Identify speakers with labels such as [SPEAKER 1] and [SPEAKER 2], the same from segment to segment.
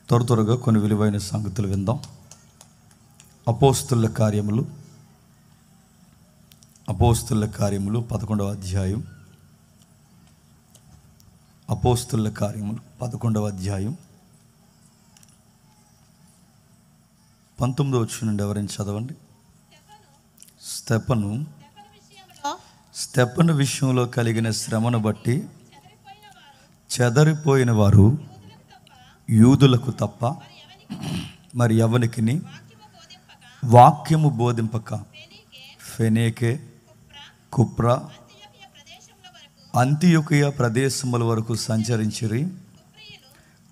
[SPEAKER 1] త్వరగా కొన్ని విలువైన సంగతులు విందాం. అపోస్తుల కార్యములు 11వ అధ్యాయం. అపోస్తుల కార్యములు 11వ అధ్యాయం 19వ వచనం నుండి ఎవరైనా చదవండి. స్తెఫను విషయంలో కలిగిన శ్రమను బట్టి చెదరిపోయిన వారు యూదులకు తప్ప మరి ఎవనికిని వాక్యము బోధింపక ఫెనేకే, కుప్రా, అంతియొకయ ప్రదేశముల వరకు సంచరించిరి.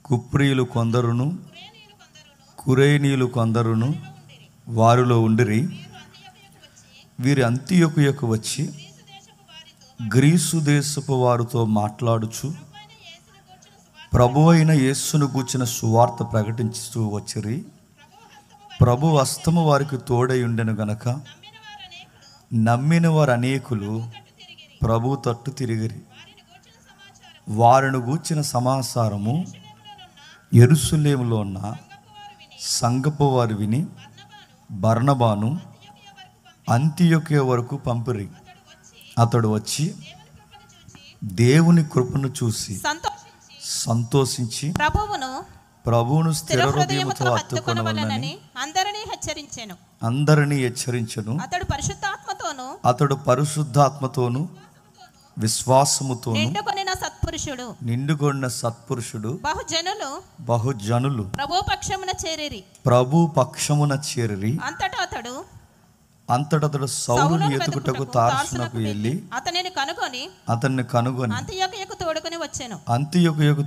[SPEAKER 1] కుప్రీయులు కొందరును కురేనీయులు కొందరును వారిలో ఉండిరి. వీరి అంతియొకయకు వచ్చి గ్రీసు దేశపు వారితో మాట్లాడుచు ప్రభు అయిన యేసును గూర్చిన సువార్త ప్రకటించుతూ వచ్చిరి. ప్రభు హస్తము వారికి తోడై ఉండెను గనక నమ్మిన వారు అనేకులు ప్రభు తట్టు తిరిగిరి. వారిని గూర్చిన సమాచారము యెరూషలేములో ఉన్న సంఘపు వారు విని బర్నబాను అంతియొకయ వరకు పంపిరి. అతడు వచ్చి దేవుని కృపను చూసి సంతోషించి ప్రభువును స్థిర హృదయముతో హత్తుకొనవలెనని అందరినీ హెచ్చరించెను. అతడు పరిశుద్ధాత్మతోను విశ్వాసముతోను నిండుకొనిన సత్పురుషుడు. బహుజనులు ప్రభు పక్షమున చేరిరి. అంతటతడు సౌలును ఎతుకుటకు తార్సునకు వెళ్ళి అతన్ని కనుగొని అంతియొకయకు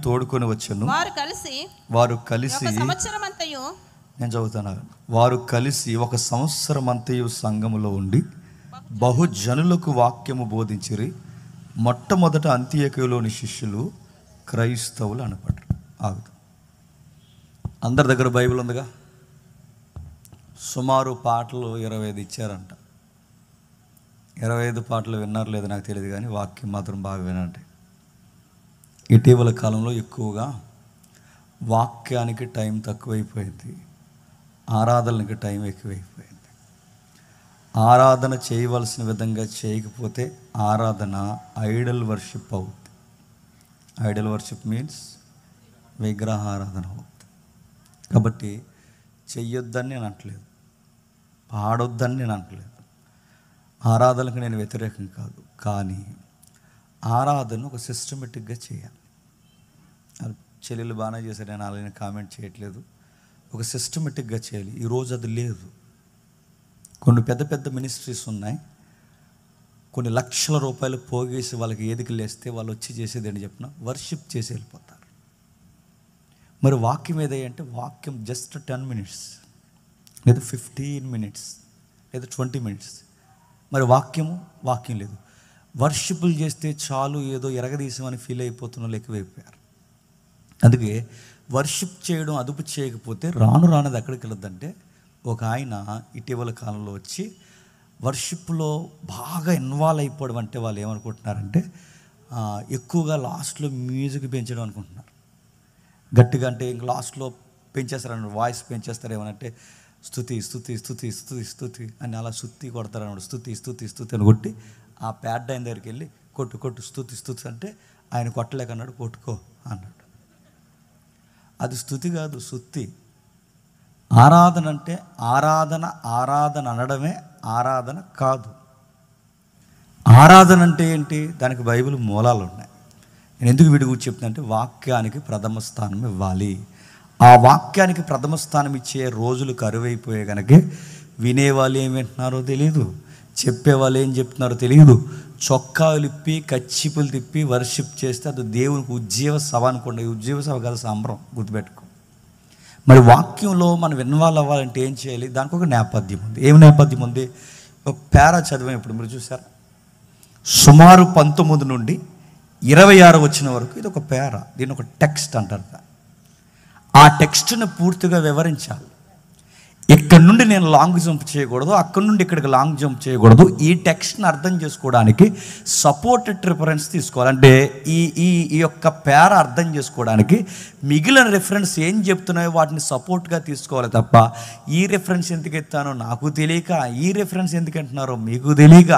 [SPEAKER 1] తోడుకొని వచ్చెను. వారు కలిసి నేను చదువుతాను. వారు కలిసి 1 సంవత్సరం అంతయు సంఘములో ఉండి బహుజనులకు వాక్యము బోధించిరి. మొట్టమొదట అంతియొకయలోని శిష్యులు క్రైస్తవులు అనపడ్డారు. ఆగుతాం. అందరి దగ్గర బైబిల్ ఉందిగా. సుమారు పాటలు 25 ఇచ్చారంట. 25 పాటలు విన్నారు లేదు నాకు తెలియదు, కానీ వాక్యం మాత్రం బాగా వినండి. ఇటీవల కాలంలో ఎక్కువగా వాక్యానికి టైం తక్కువైపోయింది, ఆరాధనకి టైం ఎక్కువైపోయింది. ఆరాధన చేయవలసిన విధంగా చేయకపోతే ఆరాధన ఐడల్ వర్షిప్ అవుతుంది. ఐడల్ వర్షిప్ మీన్స్ విగ్రహారాధన అవుతుంది. కాబట్టి చెయ్యొద్దని నేను అంటలేదు, పాడొద్దని నేను అంటలేదు, ఆరాధనకు నేను వ్యతిరేకం కాదు. కానీ ఆరాధన ఒక సిస్టమేటిక్గా చేయాలి. చెల్లెలు బాగానే చేశారు, నేను అలాగే కామెంట్ చేయట్లేదు. ఒక సిస్టమేటిక్గా చేయాలి. ఈరోజు అది లేదు. కొన్ని పెద్ద పెద్ద మినిస్ట్రీస్ ఉన్నాయి, కొన్ని లక్షల రూపాయలు పోగేసి వాళ్ళకి ఏదికి లేస్తే వాళ్ళు వచ్చి చేసేది ఏంటి చెప్పిన వర్షిప్ చేసి వెళ్ళిపోతారు. మరి వాక్యం ఏదంటే వాక్యం జస్ట్ 10 minutes లేదా 15 minutes లేదా 20 minutes. మరి వాక్యం లేదు. వర్షిపులు చేస్తే చాలు ఏదో ఎరగదీసామని ఫీల్ అయిపోతున్న ఎక్కువైపోయారు. అందుకే వర్షిప్ చేయడం అదుపు చేయకపోతే రానుది ఎక్కడికి వెళ్ళొద్దంటే, ఒక ఆయన ఇటీవల కాలంలో వచ్చి వర్షిప్లో బాగా ఇన్వాల్వ్ అయిపోవడం అంటే వాళ్ళు ఏమనుకుంటున్నారంటే ఎక్కువగా లాస్ట్లో మ్యూజిక్ పెంచడం అనుకుంటున్నారు. గట్టిగా అంటే ఇంక లాస్ట్లో పెంచేస్తారన్నాడు, వాయిస్ పెంచేస్తారు. ఏమనంటే స్తుతి స్తుతి స్తుతి స్తుతి స్తుతి అని అలా స్తుతి కొడతారన్నాడు. స్తుతి స్తుతి స్తుతి అని కొట్టి ఆ ప్యాడ్ ఆయన దగ్గరికి వెళ్ళి కొట్టు స్తుతి స్తుతి అంటే ఆయన కొట్టలేకన్నాడు, కొట్టుకో అన్నాడు. అది స్తుతి కాదు, సుత్తి. ఆరాధన అంటే ఆరాధన అనడమే ఆరాధన కాదు. ఆరాధన అంటే ఏంటి? దానికి బైబిల్ మూలాలు ఉన్నాయి. నేను ఎందుకు వీడి గురించి చెప్తున్నా, వాక్యానికి ప్రథమ స్థానం ఇవ్వాలి. ఆ వాక్యానికి ప్రథమ స్థానం ఇచ్చే రోజులు కరువైపోయే కనుక వినేవాళ్ళు ఏం వింటున్నారో తెలియదు, చెప్పేవాళ్ళు ఏం చెప్తున్నారో తెలియదు. చొక్కాలు ఇప్పి కచ్చిపులు తిప్పి వర్షిప్ చేస్తే అది దేవునికి ఉజ్జీవ సభ అనుకోండి. ఉజ్జీవ సభ కదా సంబరం, గుర్తుపెట్టుకో. మరి వాక్యంలో మనం ఇన్వాల్వ్ అవ్వాలంటే ఏం చేయాలి? దానికి ఒక నేపథ్యం ఉంది. ఏం నేపథ్యం ఉంది? ఒక పేరా చదివాం ఇప్పుడు, మీరు చూసారా? సుమారు 19 నుండి 26 వచ్చిన వరకు ఇది ఒక పేరా. దీన్ని ఒక టెక్స్ట్ అంటారు. ఆ టెక్స్ట్ను పూర్తిగా వివరించాలి. ఇక్కడ నుండి నేను లాంగ్ జంప్ చేయకూడదు, అక్కడ నుండి ఇక్కడికి లాంగ్ జంప్ చేయకూడదు. ఈ టెక్స్ట్ని అర్థం చేసుకోవడానికి సపోర్టెడ్ రిఫరెన్స్ తీసుకోవాలి. అంటే ఈ యొక్క పేర అర్థం చేసుకోవడానికి మిగిలిన రిఫరెన్స్ ఏం చెప్తున్నాయో వాటిని సపోర్ట్గా తీసుకోవాలి తప్ప ఈ రిఫరెన్స్ ఎందుకు ఎత్తానో నాకు తెలియక, ఈ రిఫరెన్స్ ఎందుకు అంటున్నారో మీకు తెలియక,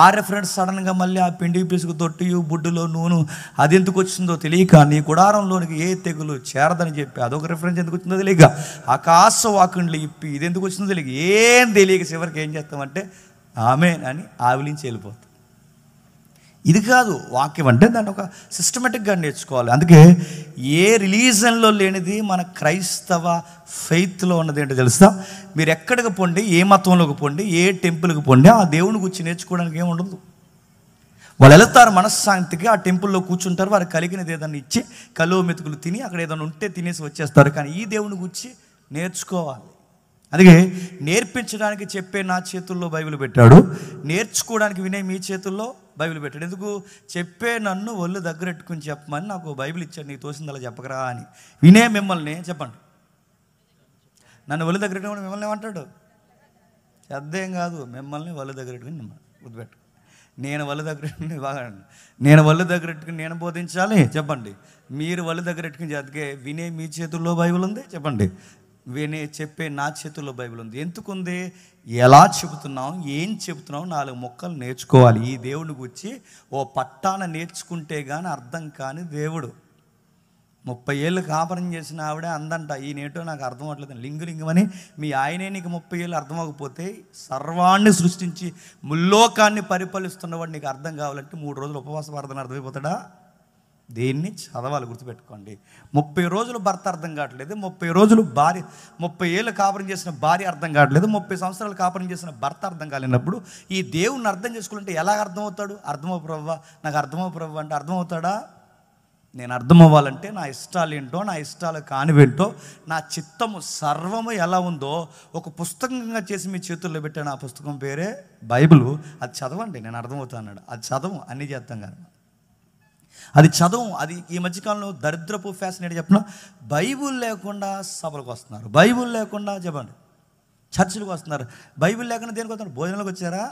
[SPEAKER 1] ఆ రిఫరెన్స్ సడన్గా మళ్ళీ ఆ పిండి పిసుకు తొట్టియు బుడ్డులో నూనె అది ఎందుకు వచ్చిందో తెలియక, నీ గుడారంలోనికి ఏ తెగులు చేరదని చెప్పి అదొక రిఫరెన్స్ ఎందుకు వచ్చిందో తెలియక, ఆకాశ వాకుండ్లు ఇప్పి ఇది ఎందుకు వచ్చిందో తెలియక, ఏం తెలియక చివరికి ఏం చేస్తామంటే ఆమేన్ అని ఆవిలించి వెళ్ళిపోతాం. ఇది కాదు వాక్యం అంటే, దాన్ని ఒక సిస్టమేటిక్గా నేర్చుకోవాలి. అందుకే ఏ రిలీజన్లో లేనిది మన క్రైస్తవ ఫెయిత్లో ఉన్నది ఏంటో తెలుస్తా. మీరు ఎక్కడికి పోండి, ఏ మతంలోకి పోండి, ఏ టెంపుల్కి పోండి, ఆ దేవుని గురించి నేర్చుకోవడానికి ఏముండదు. వాళ్ళు వెళతారు మనశ్శాంతికి, ఆ టెంపుల్లో కూర్చుంటారు, వారికి కలిగినది ఏదైనా ఇచ్చి కలువ మెతుకులు తిని అక్కడ ఏదైనా ఉంటే తినేసి వచ్చేస్తారు. కానీ ఈ దేవుని గురించి నేర్చుకోవాలి. అందుకే నేర్పించడానికి చెప్పే నా చేతుల్లో బైబిల్ పెట్టాడు, నేర్చుకోవడానికి వినే మీ చేతుల్లో బైబిల్ పెట్టాడు. ఎందుకు? చెప్పే నన్ను ఒళ్ళు దగ్గరెట్టుకుని చెప్పమని నాకు బైబిల్ ఇచ్చాడు, నీకు తోసింది అలా చెప్పకరా అని. వినే మిమ్మల్ని చెప్పండి, నన్ను ఒళ్ళు దగ్గరెట్టుకుని మిమ్మల్ని ఏమంటాడు? పెద్దేం కాదు, మిమ్మల్ని ఒళ్ళు దగ్గరెట్టుకుని గుర్తుపెట్టు. నేను ఒళ్ళు దగ్గరెట్టుకుని బాగా, నేను ఒళ్ళు దగ్గరెట్టుకుని నేను బోధించాలి చెప్పండి. మీరు ఒళ్ళు దగ్గరెట్టుకుని చదివే వినే మీ చేతుల్లో బైబిల్ ఉంది చెప్పండి, వినే చెప్పే నా చేతుల్లో బైబిల్ ఉంది. ఎందుకుంది? ఎలా చెబుతున్నాం, ఏం చెబుతున్నాం, 4 ముక్కలు నేర్చుకోవాలి. ఈ దేవుని గురించి ఓ పట్టాన నేర్చుకుంటే కానీ అర్థం కాని దేవుడు. 30 ఏళ్ళు కాపురం చేసిన ఆవిడ అందంట, ఈయనేటో నాకు అర్థం అవ్వట్లేదు, లింగులింగమని. మీ ఆయనే నీకు 30 ఏళ్ళు అర్థం అవ్వకపోతే, సర్వాన్ని సృష్టించి ముల్లోకాన్ని పరిపాలిస్తున్నవాడు నీకు అర్థం కావాలంటే 3 రోజులు ఉపవాస ప్రార్థన అర్థమైపోతాడా? దేన్ని చదవాలి, గుర్తుపెట్టుకోండి. 30 రోజులు భర్త అర్థం కావట్లేదు, 30 రోజులు భార్య, 30 ఏళ్ళు కాపురం చేసిన భార్య అర్థం కావట్లేదు, 30 సంవత్సరాలు కాపురం చేసిన భర్త అర్థం కాలేనప్పుడు ఈ దేవుణ్ణి అర్థం చేసుకోవాలంటే ఎలా అర్థమవుతాడు? అర్థమవు ప్రవ్వా, నాకు అర్థమవు ప్రవ్వా అంటే అర్థమవుతాడా? నేను అర్థం అవ్వాలంటే నా ఇష్టాలు ఏంటో, నా ఇష్టాలు కానివేంటో, నా చిత్తము సర్వము ఎలా ఉందో ఒక పుస్తకంగా చేసి మీ చేతుల్లో పెట్టాను. ఆ పుస్తకం పేరే బైబిల్. అది చదవండి, నేను అర్థమవుతా అన్నాడు. అది చదవం, అన్నీ చేస్తాం కానీ అది చదవం. అది ఈ మధ్యకాలంలో దరిద్రపు ఫ్యాషన్ ఏంటి చెప్పిన, బైబిల్ లేకుండా సభలకు వస్తున్నారు, బైబిల్ లేకుండా చెప్పండి చర్చిలకు వస్తున్నారు, బైబిల్ లేకుండా దేనికి వస్తున్నారు? భోజనాలకు వచ్చారా?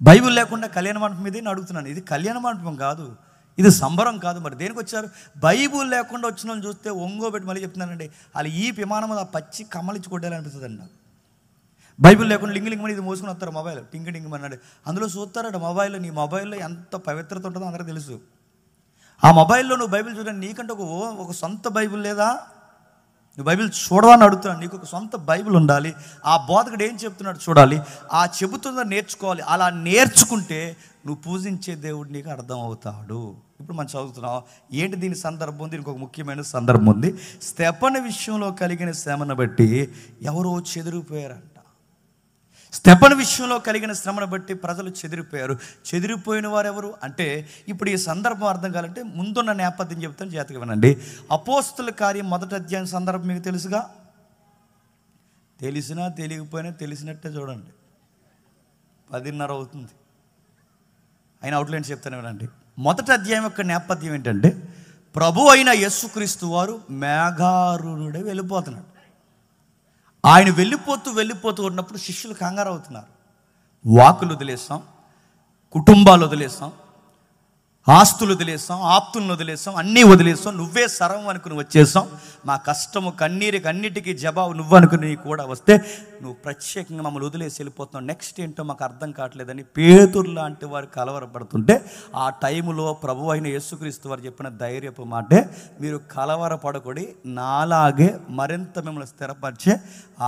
[SPEAKER 1] బైబిల్ లేకుండా కళ్యాణ మండపం మీద నేను అడుగుతున్నాను. ఇది కళ్యాణ మండపం కాదు, ఇది సంబరం కాదు. మరి దేనికి వచ్చారు? బైబిల్ లేకుండా వచ్చిన వాళ్ళు చూస్తే ఒంగోబెట్టి మళ్ళీ చెప్తున్నానండి, వాళ్ళు ఈ విమానం ఆ పచ్చి కమ్మలిచ్చి కొట్టాలనిపిస్తుంది అండి. బైబిల్ లేకుండా లింగలింగమని ఇది మోసుకుని వస్తారు, మొబైల్ టింగ్ టింగ్ అన్నాడు, అందులో చూస్తారట మొబైల్లో. నీ మొబైల్లో ఎంత పవిత్రత ఉంటుందో అందరికీ తెలుసు. ఆ మొబైల్లో నువ్వు బైబిల్ చూడండి, నీకంటే ఒక సొంత బైబిల్ లేదా? నువ్వు బైబిల్ చూడవని అడుగుతున్నాను. నీకు ఒక సొంత బైబిల్ ఉండాలి. ఆ బోధకుడు ఏం చెప్తున్నాడు చూడాలి, ఆ చెబుతుందో నేర్చుకోవాలి. అలా నేర్చుకుంటే నువ్వు పూజించే దేవుడు నీకు అర్థం అవుతాడు. ఇప్పుడు మనం చదువుతున్నాం ఏంటి దీని సందర్భం ఉంది? దీనికి ఒక ముఖ్యమైన సందర్భం ఉంది. స్తెఫను విషయంలో కలిగిన శ్రమను బట్టి ఎవరో చెదిరిపోయారంట. స్తెఫను విషయంలో కలిగిన శ్రమను బట్టి ప్రజలు చెదిరిపోయారు. చెదిరిపోయిన వారు ఎవరు అంటే, ఇప్పుడు ఈ సందర్భం అర్థం కావాలంటే ముందున్న నేపథ్యం చెప్తాను, జాగ్రత్తగా వినండి. అపోస్తుల కార్యం 1వ అధ్యాయం సందర్భం మీకు తెలుసుగా. తెలిసినా తెలియకపోయినా తెలిసినట్టే చూడండి. 10:30 అవుతుంది, అయినా అవుట్లైన్ చెప్తాను వినండి. 1వ అధ్యాయం యొక్క నేపథ్యం ఏంటంటే, ప్రభు అయిన యేసుక్రీస్తు వారు మేఘారూఢుడై వెళ్ళిపోతున్నాడు. ఆయన వెళ్ళిపోతూ ఉన్నప్పుడు శిష్యులు కంగారు అవుతున్నారు. వాకులు వదిలేస్తాం, కుటుంబాలు వదిలేస్తాం, ఆస్తులు వదిలేస్తాం, ఆప్తులను వదిలేస్తాం, అన్నీ వదిలేస్తాం, నువ్వే సర్వం అనుకుని వచ్చేస్తాం, మా కష్టము కన్నీరికి అన్నిటికీ జవాబు నువ్వు అనుకుని కూడా వస్తే నువ్వు ప్రత్యేకంగా మమ్మల్ని వదిలేసి వెళ్ళిపోతున్నావు, నెక్స్ట్ ఏంటో మాకు అర్థం కావట్లేదని పేతురు లాంటి వారు కలవరపడుతుంటే, ఆ టైంలో ప్రభు అయిన యేసుక్రీస్తు వారు చెప్పిన ధైర్యపు మాటే, మీరు కలవరపడకూడి, నాలాగే మరింత మిమ్మల్ని స్థిరపరిచే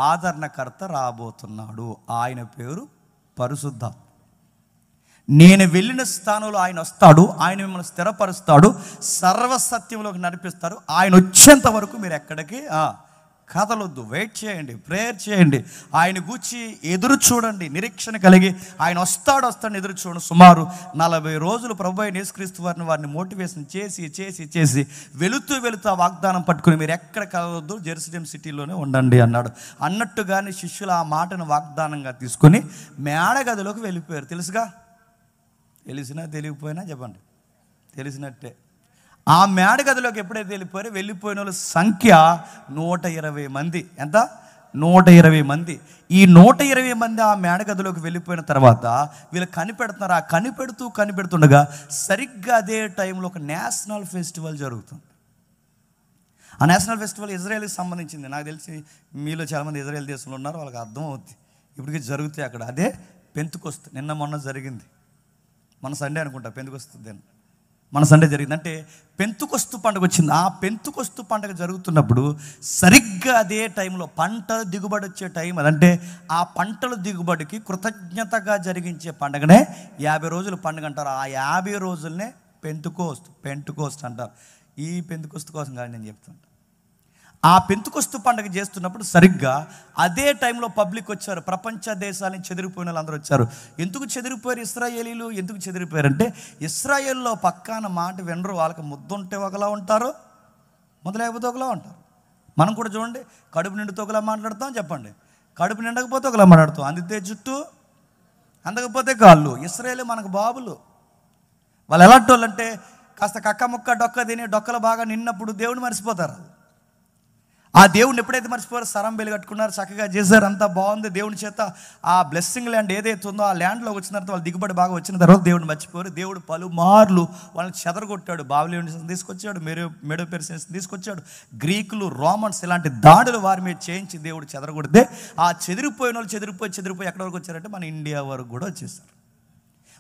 [SPEAKER 1] ఆదరణకర్త రాబోతున్నాడు. ఆయన పేరు పరిశుద్ధాత్మ. నేను వెళ్ళిన స్థానంలో ఆయన వస్తాడు, ఆయన మిమ్మల్ని స్థిరపరుస్తాడు, సర్వసత్యంలోకి నడిపిస్తారు. ఆయన వచ్చేంత వరకు మీరు ఎక్కడికి కదలొద్దు, వెయిట్ చేయండి, ప్రేయర్ చేయండి, ఆయన గూర్చి ఎదురు చూడండి, నిరీక్షణ కలిగి ఆయన వస్తాడు ఎదురు చూడండి. సుమారు 40 రోజులు ప్రభు అయిన యేసుక్రీస్తు వారిని మోటివేషన్ చేసి వెళుతూ ఆ వాగ్దానం పట్టుకుని మీరు ఎక్కడ కదలొద్దు, జెరూసలేం సిటీలోనే ఉండండి అన్నాడు. అన్నట్టుగానే శిష్యులు ఆ మాటను వాగ్దానంగా తీసుకుని మేడగదిలోకి వెళ్ళిపోయారు. తెలుసుగా, తెలిసినా తెలియకపోయినా చెప్పండి తెలిసినట్టే. ఆ మేడగదిలోకి ఎప్పుడైతే వెళ్ళిపోయిన వాళ్ళ సంఖ్య 120 మంది. ఎంత? 120 మంది. ఈ 120 మంది ఆ మేడగదిలోకి వెళ్ళిపోయిన తర్వాత వీళ్ళు కనిపెడుతున్నారు. ఆ కనిపెడుతుండగా సరిగ్గా అదే టైంలో ఒక నేషనల్ ఫెస్టివల్ జరుగుతుంది. ఆ నేషనల్ ఫెస్టివల్ ఇజ్రాయెల్కి సంబంధించింది. నాకు తెలిసి మీలో చాలామంది ఇజ్రాయెల్ దేశంలో ఉన్నారు, వాళ్ళకి అర్థం అవుతుంది. ఇప్పటికీ జరుగుతాయి అక్కడ. అదే పెంతుకొస్తు. నిన్న మొన్న జరిగింది, మన సండే అనుకుంటా పెంతుకొస్తుంది. మన సండే జరిగింది. అంటే పెంతుకొస్తు పండుగ వచ్చింది. ఆ పెంతుకొస్తు పండుగ జరుగుతున్నప్పుడు సరిగ్గా అదే టైంలో పంటలు దిగుబడి వచ్చే టైం అదంటే ఆ పంటల దిగుబడికి కృతజ్ఞతగా జరిగించే పండుగనే 50 రోజుల పండుగ అంటారు. ఆ 50 రోజులనే పెంతుకోస్తు అంటారు. ఈ పెంతుకొస్తు కోసం కానీ నేను చెప్తాను. ఆ పెంతుకొస్తు పండుగ చేస్తున్నప్పుడు సరిగ్గా అదే టైంలో పబ్లిక్ వచ్చారు. ప్రపంచ దేశాల నుంచి చెదిరిపోయిన వాళ్ళందరూ వచ్చారు. ఎందుకు చెదిరిపోయారు ఇశ్రాయేలీలు? ఎందుకు చెదిరిపోయారంటే ఇశ్రాయేల్లో పక్కన మాట వినరు. వాళ్ళకి ముద్ద ఉంటే ఒకలా ఉంటారు, ముద్ద లేకపోతే ఒకలా ఉంటారు. మనం కూడా చూడండి, కడుపు నిండితే ఒకలా మాట్లాడతాం. చెప్పండి, కడుపు నిండకపోతే ఒకలా మాట్లాడతాం. అందితే జుట్టు, అందకపోతే కాళ్ళు. ఇశ్రాయేలు మనకు బాబులు. వాళ్ళు ఎలాంటి వాళ్ళు అంటే కాస్త కక్క ముక్క డొక్క తిని డొక్కలు బాగా నిన్నప్పుడు దేవుడిని మర్చిపోతారు. ఆ దేవుడిని ఎప్పుడైతే మర్చిపోయారో సరం బెల్లి కట్టుకున్నారు, చక్కగా చేశారు, అంతా బాగుంది. దేవుని చేత ఆ బ్లెస్సింగ్ ల్యాండ్ ఏదైతే ఉందో ఆ ల్యాండ్లో వచ్చిన తర్వాత వాళ్ళు దిగుబడి బాగా వచ్చిన తర్వాత దేవుడిని మర్చిపోయారు. దేవుడు పలుమార్లు వాళ్ళని చెదరగొట్టాడు. బాబిలోనియన్స్ తీసుకొచ్చాడు, మెడో పెర్షియన్స్ తీసుకొచ్చాడు, గ్రీకులు, రోమన్స్ ఇలాంటి దాడులు వారి మీద చేయించి దేవుడు చెదరగొడితే ఆ చెదిరిపోయిన వాళ్ళు చెదిరిపోయి ఎక్కడి వరకు వచ్చారంటే మన ఇండియా వరకు కూడా వచ్చేసారు.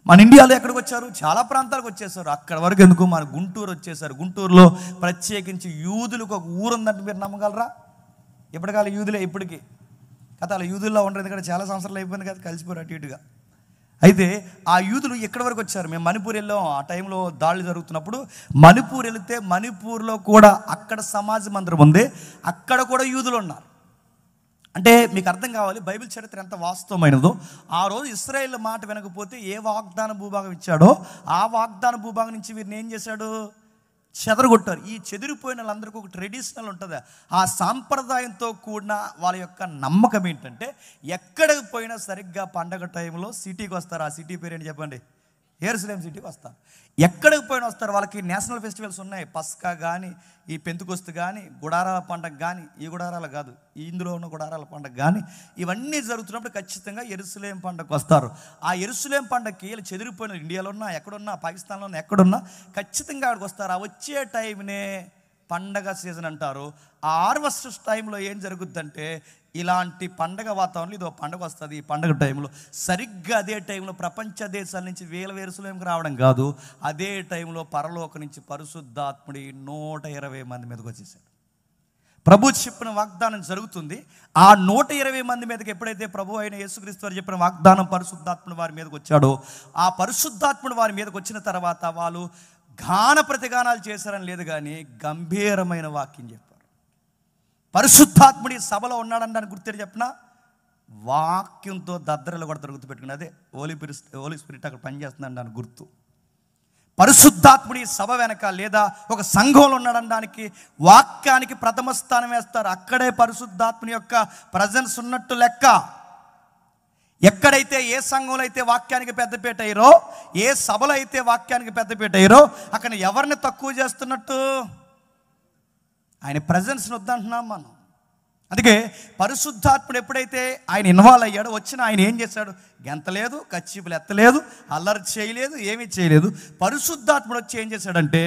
[SPEAKER 1] మన ఇండియాలో ఎక్కడికి వచ్చారు? చాలా ప్రాంతాలకు వచ్చేసారు. అక్కడ వరకు ఎందుకు మన గుంటూరు వచ్చేసారు. గుంటూరులో ప్రత్యేకించి యూదులకు ఒక ఊరు ఉందంటే మీరు నమ్మగలరా? ఎప్పటికాల యూదులే ఇప్పటికీ కథ. అలా యూదుల్లో ఉండరు, ఎందుకంటే చాలా సంవత్సరాలు అయిపోయింది కదా, కలిసిపోయారు అటు ఇటుగా. అయితే ఆ యూదులు ఎక్కడి వరకు వచ్చారు? మేము మణిపూర్ వెళ్ళాం. ఆ టైంలో దాడులు జరుగుతున్నప్పుడు మణిపూర్ వెళితే మణిపూర్లో కూడా అక్కడ సమాజ మందిరం ఉంది, అక్కడ కూడా యూదులు ఉన్నారు. అంటే మీకు అర్థం కావాలి బైబిల్ చరిత్ర ఎంత వాస్తవమైనదో. ఆ రోజు ఇశ్రాయేల్ మాట వినకపోతే ఏ వాగ్దాన భూభాగం ఇచ్చాడో ఆ వాగ్దాన భూభాగం నుంచి వీరిని ఏం చేశాడు? చెదరగొట్టారు. ఈ చెదిరిపోయిన వాళ్ళందరికీ ఒక ట్రెడిషనల్ ఉంటుంది. ఆ సాంప్రదాయంతో కూడిన వాళ్ళ యొక్క నమ్మకం ఏంటంటే ఎక్కడికి పోయినా సరిగ్గా పండగ టైంలో సిటీకి వస్తారు. ఆ సిటీ పేరు ఏంటి చెప్పండి? యెరూషలేం సిటీకి వస్తారు. ఎక్కడికి పోయినా వస్తారు. వాళ్ళకి నేషనల్ ఫెస్టివల్స్ ఉన్నాయి. పస్కా కానీ, ఈ పెంతుకొస్తు కానీ, గుడారాల పండగ కానీ, ఈ గుడారాలు కాదు, ఇందులో ఉన్న గుడారాల పండగ కానీ, ఇవన్నీ జరుగుతున్నప్పుడు ఖచ్చితంగా యెరూషలేం పండగకు వస్తారు. ఆ యెరూషలేం పండగకి వీళ్ళు చెదిరిపోయిన ఇండియాలో ఉన్నా, ఎక్కడున్నా, పాకిస్తాన్లో ఉన్నా, ఎక్కడున్నా ఖచ్చితంగా అక్కడికి వస్తారు. ఆ వచ్చే టైంనే పండగ సీజన్ అంటారు. ఆ హార్వెస్ట్ టైంలో ఏం జరుగుద్దంటే ఇలాంటి పండగ వాతావరణంలో ఇదో పండగ వస్తుంది. ఈ పండగ టైంలో సరిగ్గా అదే టైంలో ప్రపంచ దేశాల నుంచి వేల యెరూషలేంకి రావడం కాదు, అదే టైంలో పరలోక నుంచి పరిశుద్ధాత్ముడి 120 మంది మీదకి వచ్చేసాడు. ప్రభు చెప్పిన వాగ్దానం జరుగుతుంది. ఆ 120 మంది మీదకి ఎప్పుడైతే ప్రభు అయిన యేసుక్రీస్తు వారు చెప్పిన వాగ్దానం పరిశుద్ధాత్ముడు వారి మీదకి వచ్చాడో, ఆ పరిశుద్ధాత్ముడు వారి మీదకి వచ్చిన తర్వాత వాళ్ళు గాన ప్రతిగానాలు చేశారని లేదు కానీ గంభీరమైన వాక్యం చెప్పారు. పరిశుద్ధాత్ముడి సభలో ఉన్నాడని గుర్తు చెప్పిన వాక్యంతో దద్దరలు కూడా గుర్తుపెట్టుకుని అదే హోలీ స్పిరిట్ అక్కడ పనిచేస్తుందని దాని గుర్తు. పరిశుద్ధాత్ముడి సభ వెనక లేదా ఒక సంఘంలో ఉన్నాడనడానికి వాక్యానికి ప్రథమ స్థానం వేస్తారు. అక్కడే పరిశుద్ధాత్ముని యొక్క ప్రజెన్స్ ఉన్నట్టు లెక్క. ఎక్కడైతే ఏ సంఘంలో అయితే వాక్యానికి పెద్దపీట అయ్యారో, ఏ సభలో అయితే వాక్యానికి పెద్దపీట అయ్యారో అక్కడ ఎవరిని తక్కువ చేస్తున్నట్టు? ఆయన ప్రజెన్స్ని వద్దంటున్నాం మనం. అందుకే పరిశుద్ధాత్ముడు ఎప్పుడైతే ఆయన ఇన్వాల్వ్ అయ్యాడో వచ్చిన ఆయన ఏం చేశాడు? గెంతలేదు, కచ్చిపులు ఎత్తలేదు, అల్లరి చేయలేదు, ఏమీ చేయలేదు. పరిశుద్ధాత్ముడు వచ్చి ఏం చేశాడంటే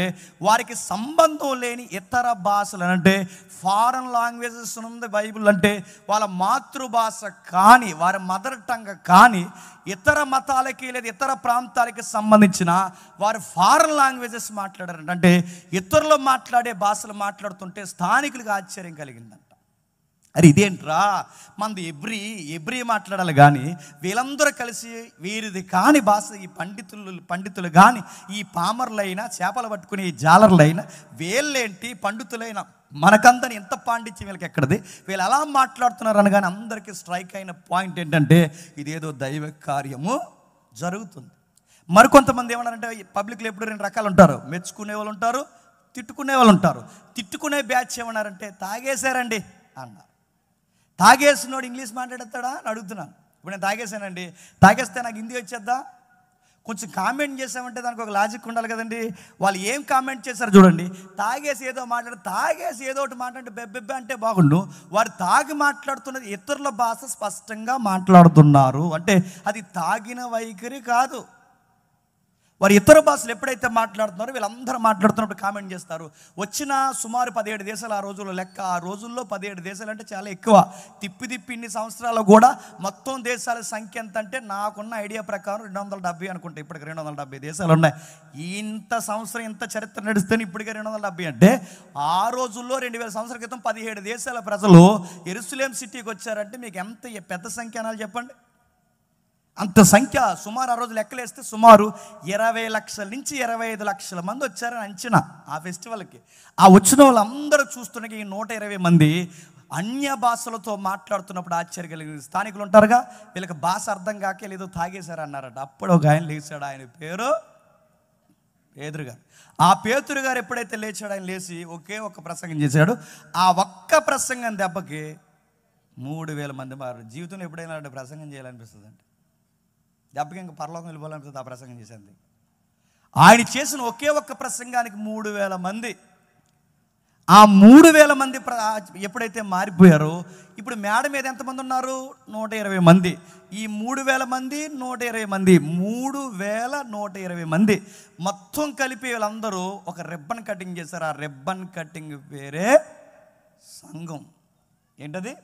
[SPEAKER 1] వారికి సంబంధం లేని ఇతర భాషలు అంటే ఫారెన్ లాంగ్వేజెస్ ఉంది బైబిల్ అంటే వాళ్ళ మాతృభాష కానీ వారి మదర్ టంగ్ కానీ ఇతర మతాలకి లేదా ఇతర ప్రాంతాలకి సంబంధించిన వారు ఫారెన్ లాంగ్వేజెస్ మాట్లాడారంట. అంటే ఇతరులు మాట్లాడే భాషలు మాట్లాడుతుంటే స్థానికులకు ఆశ్చర్యం కలిగిందంట. అరే ఇదేంట్రా, మనది ఎబ్రి మాట్లాడాలి కానీ వీళ్ళందరూ కలిసి వీరిది కాని భాష ఈ పండితులు కానీ ఈ పామర్లైనా చేపలు పట్టుకునే ఈ జాలర్లైనా వీళ్ళేంటి పండితులైనా మనకందని ఎంత పాండిత్యం వీళ్ళకి ఎక్కడది, వీళ్ళు ఎలా మాట్లాడుతున్నారు అనగానే అందరికీ స్ట్రైక్ అయిన పాయింట్ ఏంటంటే ఇదేదో దైవ కార్యము జరుగుతుంది. మరికొంతమంది ఏమన్నారంటే పబ్లిక్లో ఎప్పుడు 2 రకాలు ఉంటారు. మెచ్చుకునే వాళ్ళు ఉంటారు, తిట్టుకునే వాళ్ళు ఉంటారు. తిట్టుకునే బ్యాచ్ ఏమన్నారంటే తాగేశారండి అన్నారు. తాగేసినోడు ఇంగ్లీష్ మాట్లాడతాడా అని అడుగుతున్నాను. ఇప్పుడు నేను తాగేసానండి, తాగేస్తే నాకు హిందీ వచ్చేద్దా? కొంచెం కామెంట్ చేసామంటే దానికి ఒక లాజిక్ ఉండాలి కదండి. వాళ్ళు ఏం కామెంట్ చేశారు చూడండి. తాగేసి ఏదో తాగేసి ఏదో ఒకటి మాట్లాడితే బెబ్బెబ్బే అంటే బాగుండు. వారు తాగి మాట్లాడుతున్నది ఇతరుల భాష స్పష్టంగా మాట్లాడుతున్నారు అంటే అది తాగిన వైఖరి కాదు. వారు ఇతర భాషలు ఎప్పుడైతే మాట్లాడుతున్నారో వీళ్ళందరూ మాట్లాడుతున్నప్పుడు కామెంట్ చేస్తారు. వచ్చిన సుమారు 17 దేశాలు ఆ రోజుల్లో లెక్క. ఆ రోజుల్లో 17 దేశాలు అంటే చాలా ఎక్కువ. తిప్పి ఇన్ని సంవత్సరాలు కూడా మొత్తం దేశాల సంఖ్య ఎంత అంటే నాకున్న ఐడియా ప్రకారం 270 అనుకుంటే. ఇప్పటికి 270 దేశాలు ఉన్నాయి. ఇంత సంవత్సరం ఇంత చరిత్ర నడుస్తేనే ఇప్పటికే 270 అంటే ఆ రోజుల్లో 2000 సంవత్సరాల క్రితం 17 దేశాల ప్రజలు యెరూషలేం సిటీకి వచ్చారంటే మీకు ఎంత పెద్ద సంఖ్య అనాలి చెప్పండి. అంత సంఖ్య సుమారు ఆ రోజు లెక్కలేస్తే సుమారు 20 లక్షల నుంచి 25 లక్షల మంది వచ్చారని అంచనా ఆ ఫెస్టివల్కి. ఆ వచ్చిన వాళ్ళందరూ చూస్తున్నకి ఈ 120 మంది అన్య భాషలతో మాట్లాడుతున్నప్పుడు ఆశ్చర్య కలిగింది. స్థానికులు ఉంటారుగా, వీళ్ళకి భాష అర్థం కాకే లేదో తాగేశారు అన్నారట. అప్పుడు ఒక ఆయన లేచాడు, ఆయన పేరు పేతురు గారు. ఆ పేతురు గారు ఎప్పుడైతే లేచాడు, ఆయన లేచి ఒకే ఒక్క ప్రసంగం చేశాడు. ఆ ఒక్క ప్రసంగం దెబ్బకి 3000 మంది మారు. జీవితంలో ఎప్పుడైనా అలాంటి ప్రసంగం చేయాలనిపిస్తుంది అంటే దెబ్బకి ఇంకా పరలోకం వెళ్ళిపోవాలనిపిస్తుంది. ఆ ప్రసంగం చేసింది ఆయన చేసిన ఒకే ఒక్క ప్రసంగానికి 3000 మంది. ఆ 3000 మంది ఎప్పుడైతే మారిపోయారో ఇప్పుడు మేడ మీద ఎంతమంది ఉన్నారు? 120 మంది. ఈ 3000 మంది 120 మంది 3120 మంది మొత్తం కలిపి వీళ్ళందరూ ఒక రిబ్బన్ కటింగ్ చేశారు. ఆ రిబ్బన్ కటింగ్ పేరే సంఘం. ఏంటది?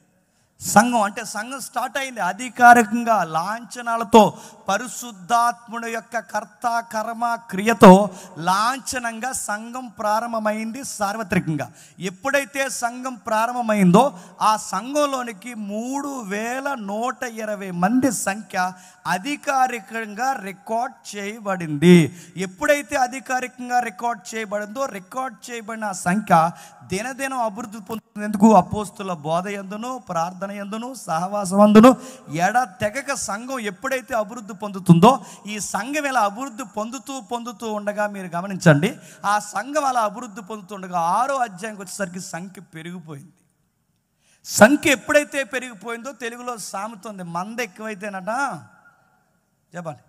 [SPEAKER 1] సంఘం. అంటే సంఘం స్టార్ట్ అయింది అధికారికంగా లాంఛనాలతో, పరిశుద్ధాత్ముడి యొక్క కర్త కర్మ క్రియతో లాంఛనంగా సంఘం ప్రారంభమైంది సార్వత్రికంగా. ఎప్పుడైతే సంఘం ప్రారంభమైందో ఆ సంఘంలోనికి 3120 మంది సంఖ్య అధికారికంగా రికార్డ్ చేయబడింది. ఎప్పుడైతే అధికారికంగా రికార్డ్ చేయబడిందో రికార్డ్ చేయబడిన సంఖ్య దినదినం అభివృద్ధి పొందుతుంది. ఎందుకు? అపోస్తుల బోధ యందును, ప్రార్థన యందును, సహవాసం యందును ఎడతెగక సంఘం ఎప్పుడైతే అభివృద్ధి పొందుతుందో, ఈ సంఘం ఇలా అభివృద్ధి పొందుతూ ఉండగా మీరు గమనించండి, ఆ సంఘం అలా అభివృద్ధి పొందుతుండగా 6వ అధ్యాయంకి వచ్చేసరికి సంఖ్య పెరిగిపోయింది. సంఖ్య ఎప్పుడైతే పెరిగిపోయిందో తెలుగులో సామెత ఉంది, మంద ఎక్కువైతేనట చెప్పండి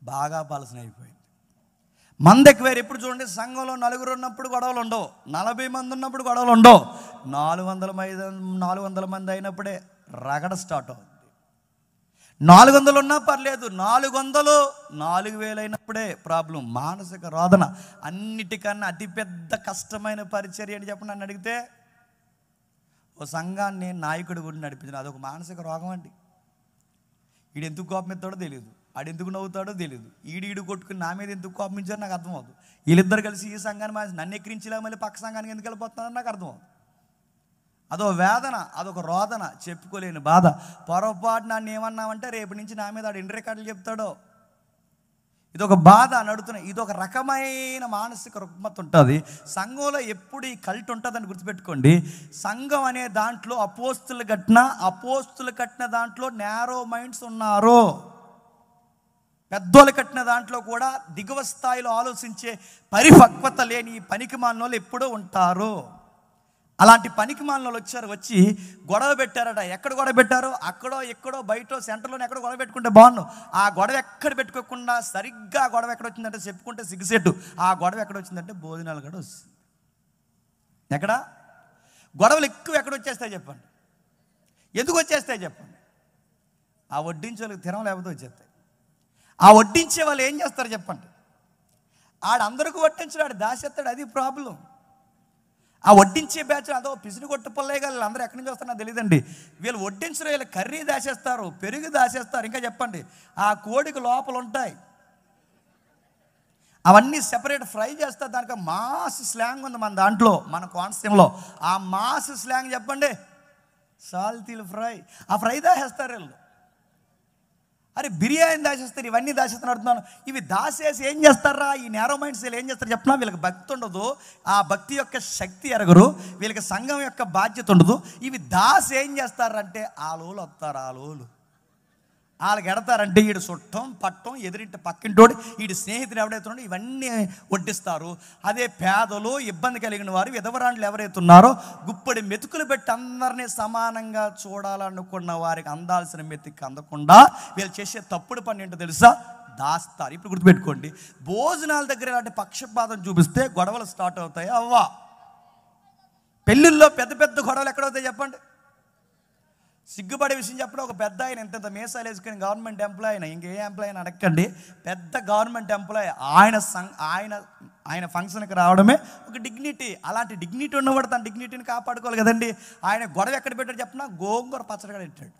[SPEAKER 1] బాగా పాలసన అయిపోయింది. మంద ఎక్కువైరు. ఎప్పుడు చూడండి, సంఘంలో 4 ఉన్నప్పుడు గొడవలు ఉండవు, 40 మంది ఉన్నప్పుడు గొడవలు ఉండవు, 400 మంది అయినప్పుడే రగడ స్టార్ట్ అవుతుంది. 400 ఉన్నా పర్లేదు, 400 4000 అయినప్పుడే ప్రాబ్లం. మానసిక రోదన అన్నిటికన్నా అతిపెద్ద కష్టమైన పరిచర్య అని చెప్పి నన్ను అడిగితే ఓ సంఘాన్ని నాయకుడి గుడి నడిపించిన అదొక మానసిక రోగం అండి. ఈడు ఎందుకు కోపం ఎత్తాడో తెలియదు, ఆడు ఎందుకు నవ్వుతాడో తెలియదు, ఈడు కొట్టుకుని నా మీద ఎందుకు కోపించారో నాకు అర్థమవుతుంది. వీళ్ళిద్దరు కలిసి ఈ సంఘాన్ని నన్ను ఎక్కిరించలే మళ్ళీ పక్క సంఘానికి ఎందుకు వెళ్ళిపోతున్నారో నాకు అర్థమవుతుంది. అదో వేదన, అదొక రోదన, చెప్పుకోలేని బాధ. పొరపాటు నన్ను ఏమన్నామంటే రేపు నుంచి నా మీద ఆడు ఇంటి రికార్డులు చెప్తాడో, ఇదొక బాధ నడుతున్న. ఇదొక రకమైన మానసిక రుగ్మత ఉంటుంది సంఘంలో. ఎప్పుడు ఈ కల్ట్ ఉంటుందని గుర్తుపెట్టుకోండి. సంఘం అనే దాంట్లో అపోస్తులు కట్టిన దాంట్లో నేరో మైండ్స్ ఉన్నారు. పెద్దోళ్ళు కట్టిన దాంట్లో కూడా దిగువ స్థాయిలో ఆలోచించే పరిపక్వత లేని పనికి మాలినోళ్ళు ఎప్పుడూ ఉంటారు. అలాంటి పనికి మాలినోళ్ళు వచ్చి గొడవ పెట్టారట. ఎక్కడ గొడవ పెట్టారో అక్కడో ఎక్కడో బయటో సెంటర్లోనే ఎక్కడో గొడవ పెట్టుకుంటే బాగుండు. ఆ గొడవ ఎక్కడ పెట్టుకోకుండా సరిగ్గా గొడవ ఎక్కడ వచ్చిందంటే చెప్పుకుంటే సిగ్గుసెట్టు. ఆ గొడవ ఎక్కడ వచ్చిందంటే భోజనాలు కూడా వస్తుంది. ఎక్కడ గొడవలు ఎక్కువ ఎక్కడ వచ్చేస్తాయి చెప్పండి? ఎందుకు వచ్చేస్తాయి చెప్పండి? ఆ వడ్డించే వాళ్ళకి తినం లేకపోతే వచ్చేస్తాయి. ఆ వడ్డించే వాళ్ళు ఏం చేస్తారు చెప్పండి? ఆడందరికీ వడ్డించడు, ఆడు దాచేస్తాడు. అది ప్రాబ్లం. ఆ వడ్డించే బ్యాచ్ అదో పిసిని కొట్టు పల్లెగా అందరూ ఎక్కడి నుంచి వస్తారో నాకు తెలియదండి. వీళ్ళు వడ్డించడం, వీళ్ళు కర్రీ దాచేస్తారు, పెరుగు దాచేస్తారు. ఇంకా చెప్పండి, ఆ కోడికి లోపల ఉంటాయి అవన్నీ సెపరేట్ ఫ్రై చేస్తారు. దానికి మాస్ స్లాంగ్ ఉంది మన దాంట్లో, మన కోనసీమలో. ఆ మాస్ స్లాంగ్ చెప్పండి, సాల్తీలు ఫ్రై. ఆ ఫ్రై దాచేస్తారు వీళ్ళు. అరే బిర్యానీ దాచేస్తారు, ఇవన్నీ దాచేస్తాను అడుగుతున్నాను. ఇవి దాచేసి ఏం చేస్తారా ఈ నేరో మైండ్స్? వీళ్ళు ఏం చేస్తారు చెప్పినా, వీళ్ళకి భక్తి ఉండదు, ఆ భక్తి యొక్క శక్తి ఎరగరు, వీళ్ళకి సంఘం యొక్క బాధ్యత ఉండదు. ఇవి దాసి ఏం చేస్తారంటే ఆలోలు వస్తారు. వాళ్ళకి ఎడతారంటే ఈడు చుట్టం పట్టం ఎదురింటి పక్కింటోడు ఈడు స్నేహితుడు ఎవడైతే ఉన్నాడో ఇవన్నీ వడ్డిస్తారు. అదే పేదలు, ఇబ్బంది కలిగిన వారు, విధవరాండ్లు ఎవరైతే ఉన్నారో గుప్పడి మెతుకులు పెట్టి అందరినీ సమానంగా చూడాలనుకున్న వారికి అందాల్సిన మెతుకు అందకుండా వీళ్ళు చేసే తప్పుడు పని ఏంటో తెలుసా? దాస్తారు. ఇప్పుడు గుర్తుపెట్టుకోండి, భోజనాల దగ్గర ఇలాంటి పక్షపాతం చూపిస్తే గొడవలు స్టార్ట్ అవుతాయి. అవ్వా, పెళ్ళిళ్ళలో పెద్ద పెద్ద గొడవలు ఎక్కడవుతాయి చెప్పండి? సిగ్గుపడే విషయం చెప్పడం, ఒక పెద్ద ఆయన ఇంత మీసాలు వేసుకుని గవర్నమెంట్ ఎంప్లాయ్ అయినా, ఇంకే ఎంప్లాయ్ అయినా అడగండి, పెద్ద గవర్నమెంట్ ఎంప్లాయ్ ఆయన ఫంక్షన్కి రావడమే ఒక డిగ్నిటీ. అలాంటి డిగ్నిటీ ఉన్నవాడు తన డిగ్నిటీని కాపాడుకోవాలి కదండి. ఆయన గొడవ ఎక్కడ పెట్టాడు చెప్పిన? గోంగూర పచ్చడిగా పెట్టాడు.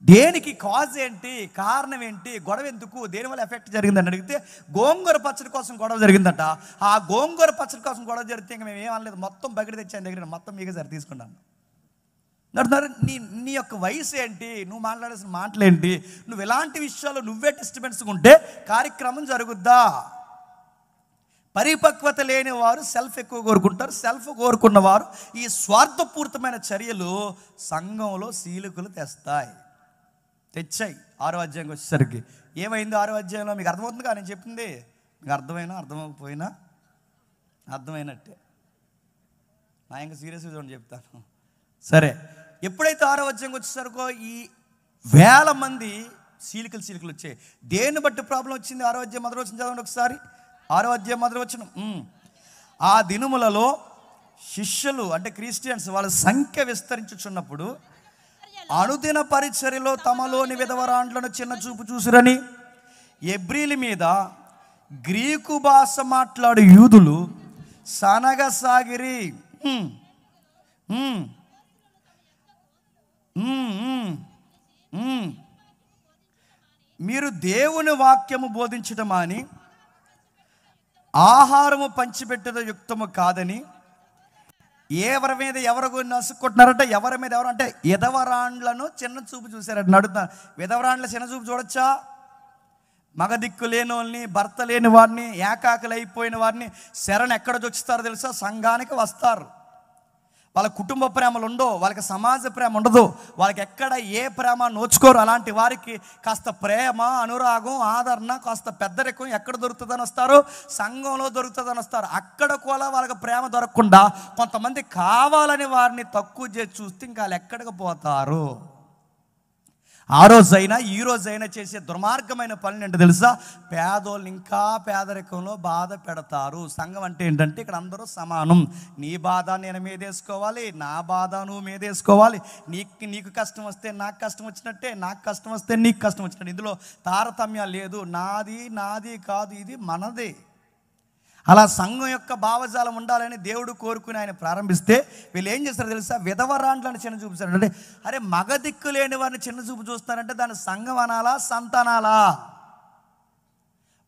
[SPEAKER 1] దేనికి? కాజ్ ఏంటి? కారణం ఏంటి? గొడవ ఎందుకు? దేనివల్ల ఎఫెక్ట్ జరిగిందని అడిగితే గోంగూర పచ్చడి కోసం గొడవ జరిగిందట. ఆ గోంగూర పచ్చడి కోసం గొడవ జరిగితే ఇంకా మేము ఏమనలేదు, మొత్తం బకెట్ తెచ్చి ఆయన దగ్గర మొత్తం మీకే సరి తీసుకున్నాను. నీ యొక్క వయసు ఏంటి? నువ్వు మాట్లాడాల్సిన మాటలేంటి? నువ్వు ఎలాంటి విషయాల్లో నువ్వే డిస్టర్బెన్స్గా ఉంటే కార్యక్రమం జరుగుద్దా? పరిపక్వత లేని వారు సెల్ఫ్ ఎక్కువ కోరుకుంటారు. సెల్ఫ్ కోరుకున్న వారు ఈ స్వార్థపూరితమైన చర్యలు సంఘంలో సీలుకులు తెచ్చాయి. 6వ అధ్యాయంకి వచ్చేసరికి ఏమైంది? 6వ అధ్యాయంలో మీకు అర్థమవుతుంది కానీ నేను చెప్పింది మీకు అర్థమవకపోయినా అర్థమైనట్టే. నా ఇంకా సీరియస్గా చూడండి చెప్తాను. సరే, ఎప్పుడైతే 6వ అధ్యాయంకి వచ్చేసరికో ఈ వేల మంది సీలికలు వచ్చాయి. దేన్ని బట్టి ప్రాబ్లం వచ్చింది? 6వ అధ్యాయం మొదటి వచనం చదవండి ఒకసారి. 6వ అధ్యాయం మొదటి వచనం. ఆ దినములలో శిష్యులు అంటే క్రిస్టియన్స్ వాళ్ళ సంఖ్య విస్తరించుచున్నప్పుడు అనుదిన పరిచర్యలో తమలోని విధవరాండ్లను చిన్న చూపు చూసిరని ఎబ్రీల మీద గ్రీకు భాష మాట్లాడు యూదులు సనగసాగిరి. మీరు దేవుని వాక్యము బోధించడం అని ఆహారము పంచిపెట్టేది యుక్తము కాదని ఎవరి మీద ఎవరు నసుకుంటున్నారంటే, ఎవరి మీద ఎవరు అంటే విధవరాండ్లను చిన్న చూపు చూశారట. నడుతున్నారు, విధవరాండ్ల చిన్న చూపు చూడొచ్చా? మగ దిక్కు లేని వాళ్ళని, భర్త లేని వారిని, ఏకాకలి అయిపోయిన వారిని శరణ ఎక్కడ చొచ్చుతారో తెలుసా? సంఘానికి వస్తారు. వాళ్ళ కుటుంబ ప్రేమలు ఉండవు, వాళ్ళకి సమాజ ప్రేమ ఉండదు, వాళ్ళకి ఎక్కడ ఏ ప్రేమ నోచుకోరు. అలాంటి వారికి కాస్త ప్రేమ, అనురాగం, ఆదరణ, కాస్త పెద్దరికం ఎక్కడ దొరుకుతుందని వస్తారు? సంఘంలో దొరుకుతుందని వస్తారు. అక్కడ కూడా వాళ్ళకి ప్రేమ దొరకకుండా కొంతమంది కావాలని వారిని తక్కువ చేసి చూస్తే ఇంకా వాళ్ళు ఎక్కడికి పోతారు? ఆ రోజైనా ఈ రోజైనా చేసే దుర్మార్గమైన పనులు ఏంటో తెలుసా? పేదోళ్ళు ఇంకా పేదరికంలో బాధ పెడతారు. సంఘం అంటే ఏంటంటే ఇక్కడ అందరూ సమానం. నీ బాధ నేను మీదేసుకోవాలి, నా బాధ నువ్వు మీదేసుకోవాలి. నీకు కష్టం వస్తే నాకు కష్టం వచ్చినట్టే, నాకు కష్టం వస్తే నీకు కష్టం వచ్చినట్టు. ఇందులో తారతమ్యం లేదు. నాది కాదు, ఇది మనదే. అలా సంఘం యొక్క భావజాలం ఉండాలని దేవుడు కోరుకుని ఆయన ప్రారంభిస్తే వీళ్ళు ఏం చేస్తారు తెలుసా? విధవరాండ్లను చిన్న చూపిస్తారు. అంటే అరే, మగ దిక్కు లేని వారిని చిన్న చూపు చూస్తారంటే దాన్ని సంఘం అనాలా, సంతానాలా?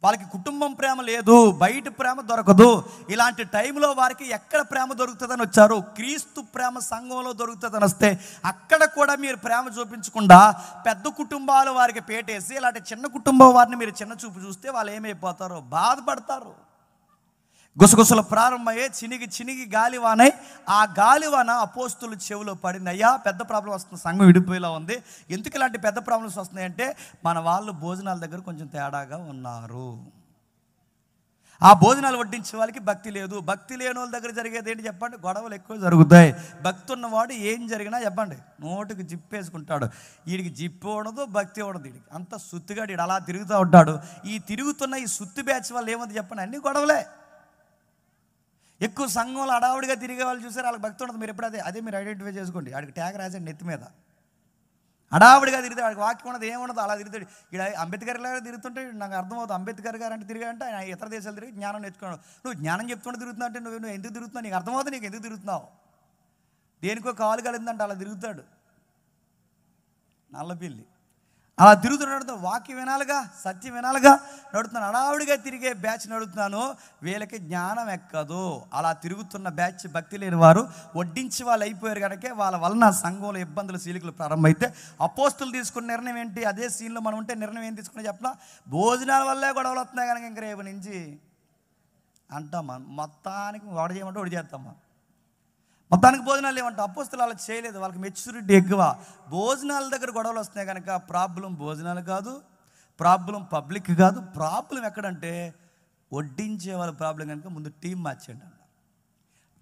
[SPEAKER 1] వాళ్ళకి కుటుంబం ప్రేమ లేదు, బయట ప్రేమ దొరకదు. ఇలాంటి టైంలో వారికి ఎక్కడ ప్రేమ దొరుకుతుందని వచ్చారు? క్రీస్తు ప్రేమ సంఘంలో దొరుకుతుందని వస్తే అక్కడ కూడా మీరు ప్రేమ చూపించకుండా పెద్ద కుటుంబాలు వారికి పేటేసి ఇలాంటి చిన్న కుటుంబం వారిని మీరు చిన్న చూపు చూస్తే వాళ్ళు ఏమైపోతారో? బాధపడతారు. గుసగుసలు ప్రారంభమయ్యే చినిగి గాలివానై ఆ గాలివాన అపోస్తుల చెవిలో పడింది. అయ్యా, పెద్ద ప్రాబ్లం వస్తుంది, సంఘం విడిపోయేలా ఉంది. ఎందుకు ఇలాంటి పెద్ద ప్రాబ్లమ్స్ వస్తున్నాయంటే మన వాళ్ళు భోజనాల దగ్గర కొంచెం తేడాగా ఉన్నారు. ఆ భోజనాలు వడ్డించే వాళ్ళకి భక్తి లేదు. భక్తి లేని వాళ్ళ దగ్గర జరిగేది ఏంటి చెప్పండి? గొడవలు ఎక్కువ జరుగుతాయి. భక్తి ఉన్నవాడు ఏం జరిగినా చెప్పండి నోటికి జిప్పేసుకుంటాడు. వీడికి జిప్పు ఉండదు, భక్తి ఉండదు. వీడికి అంత సుత్తిగాడు, వీడు అలా తిరుగుతూ ఉంటాడు. ఈ తిరుగుతున్న ఈ సుత్తి బ్యాచ్ వాళ్ళు ఏమవుతుంది చెప్పండి? అన్ని గొడవలే. ఎక్కువ సంఘంలో అడావుడిగా తిరిగే వాళ్ళు చూసారు, వాళ్ళకి భక్తి ఉండదు. మీరు ఎప్పుడు అదే మీరు ఐడెంటిఫై చేసుకోండి. వాడికి ట్యాగ్ రాసండి నెత్తి మీద. అడావుడిగా తిరిగితే వాడికి వాక్యం ఉండదు, ఏముండదు, అలా తిరుగుతాడు. ఇక్కడ అంబేద్కర్ లాగా తిరుగుతుంటే నాకు అర్థమవుతుంది. అంబేద్కర్ గారు అంటే తిరిగాడంటే ఆయన ఇతర దేశాలు తిరిగి జ్ఞానం నేర్చుకున్నాడు. నువ్వు జ్ఞానం చెప్తుంటే తిరుగుతున్నావు అంటే నువ్వు ఎందుకు తిరుగుతున్నావు? నీకు అర్థమవుతుంది, నీకు ఎందుకు తిరుగుతున్నావు? దేనికో కాలు కలిందంటే అలా తిరుగుతాడు నల్లపిల్లి. అలా తిరుగుతున్నాడు. వాక్యం వినాలిగా, సత్యం వినాలిగా నడుతున్నాను. అడావుడిగా తిరిగే బ్యాచ్ నడుతున్నాను, వీళ్ళకి జ్ఞానం ఎక్కదు. అలా తిరుగుతున్న బ్యాచ్ భక్తి లేని వారు వడ్డించి వాళ్ళు అయిపోయారు కనుక వాళ్ళ వలన సంఘంలో ఇబ్బందులు, సీలికలు ప్రారంభమైతే అపోస్తులు తీసుకున్న నిర్ణయం ఏంటి? అదే సీన్లో మనం ఉంటే నిర్ణయం ఏం తీసుకున్నా చెప్పినా? భోజనాల వల్లే గొడవలు వస్తున్నాయి కనుక ఇంక రేపు నుంచి అంటామా మొత్తానికి వాడు చేయమంటే వాడు చేస్తామా? మొత్తానికి భోజనాలు ఏమంటే అపోస్తులు అలా చేయలేదు. వాళ్ళకి మెచ్యూరిటీ ఎక్కువ. భోజనాల దగ్గర గొడవలు వస్తున్నాయి కనుక ప్రాబ్లం భోజనాలు కాదు, ప్రాబ్లం పబ్లిక్ కాదు. ప్రాబ్లం ఎక్కడంటే వడ్డించే వాళ్ళ ప్రాబ్లం కనుక ముందు టీం మార్చేయండి అన్న.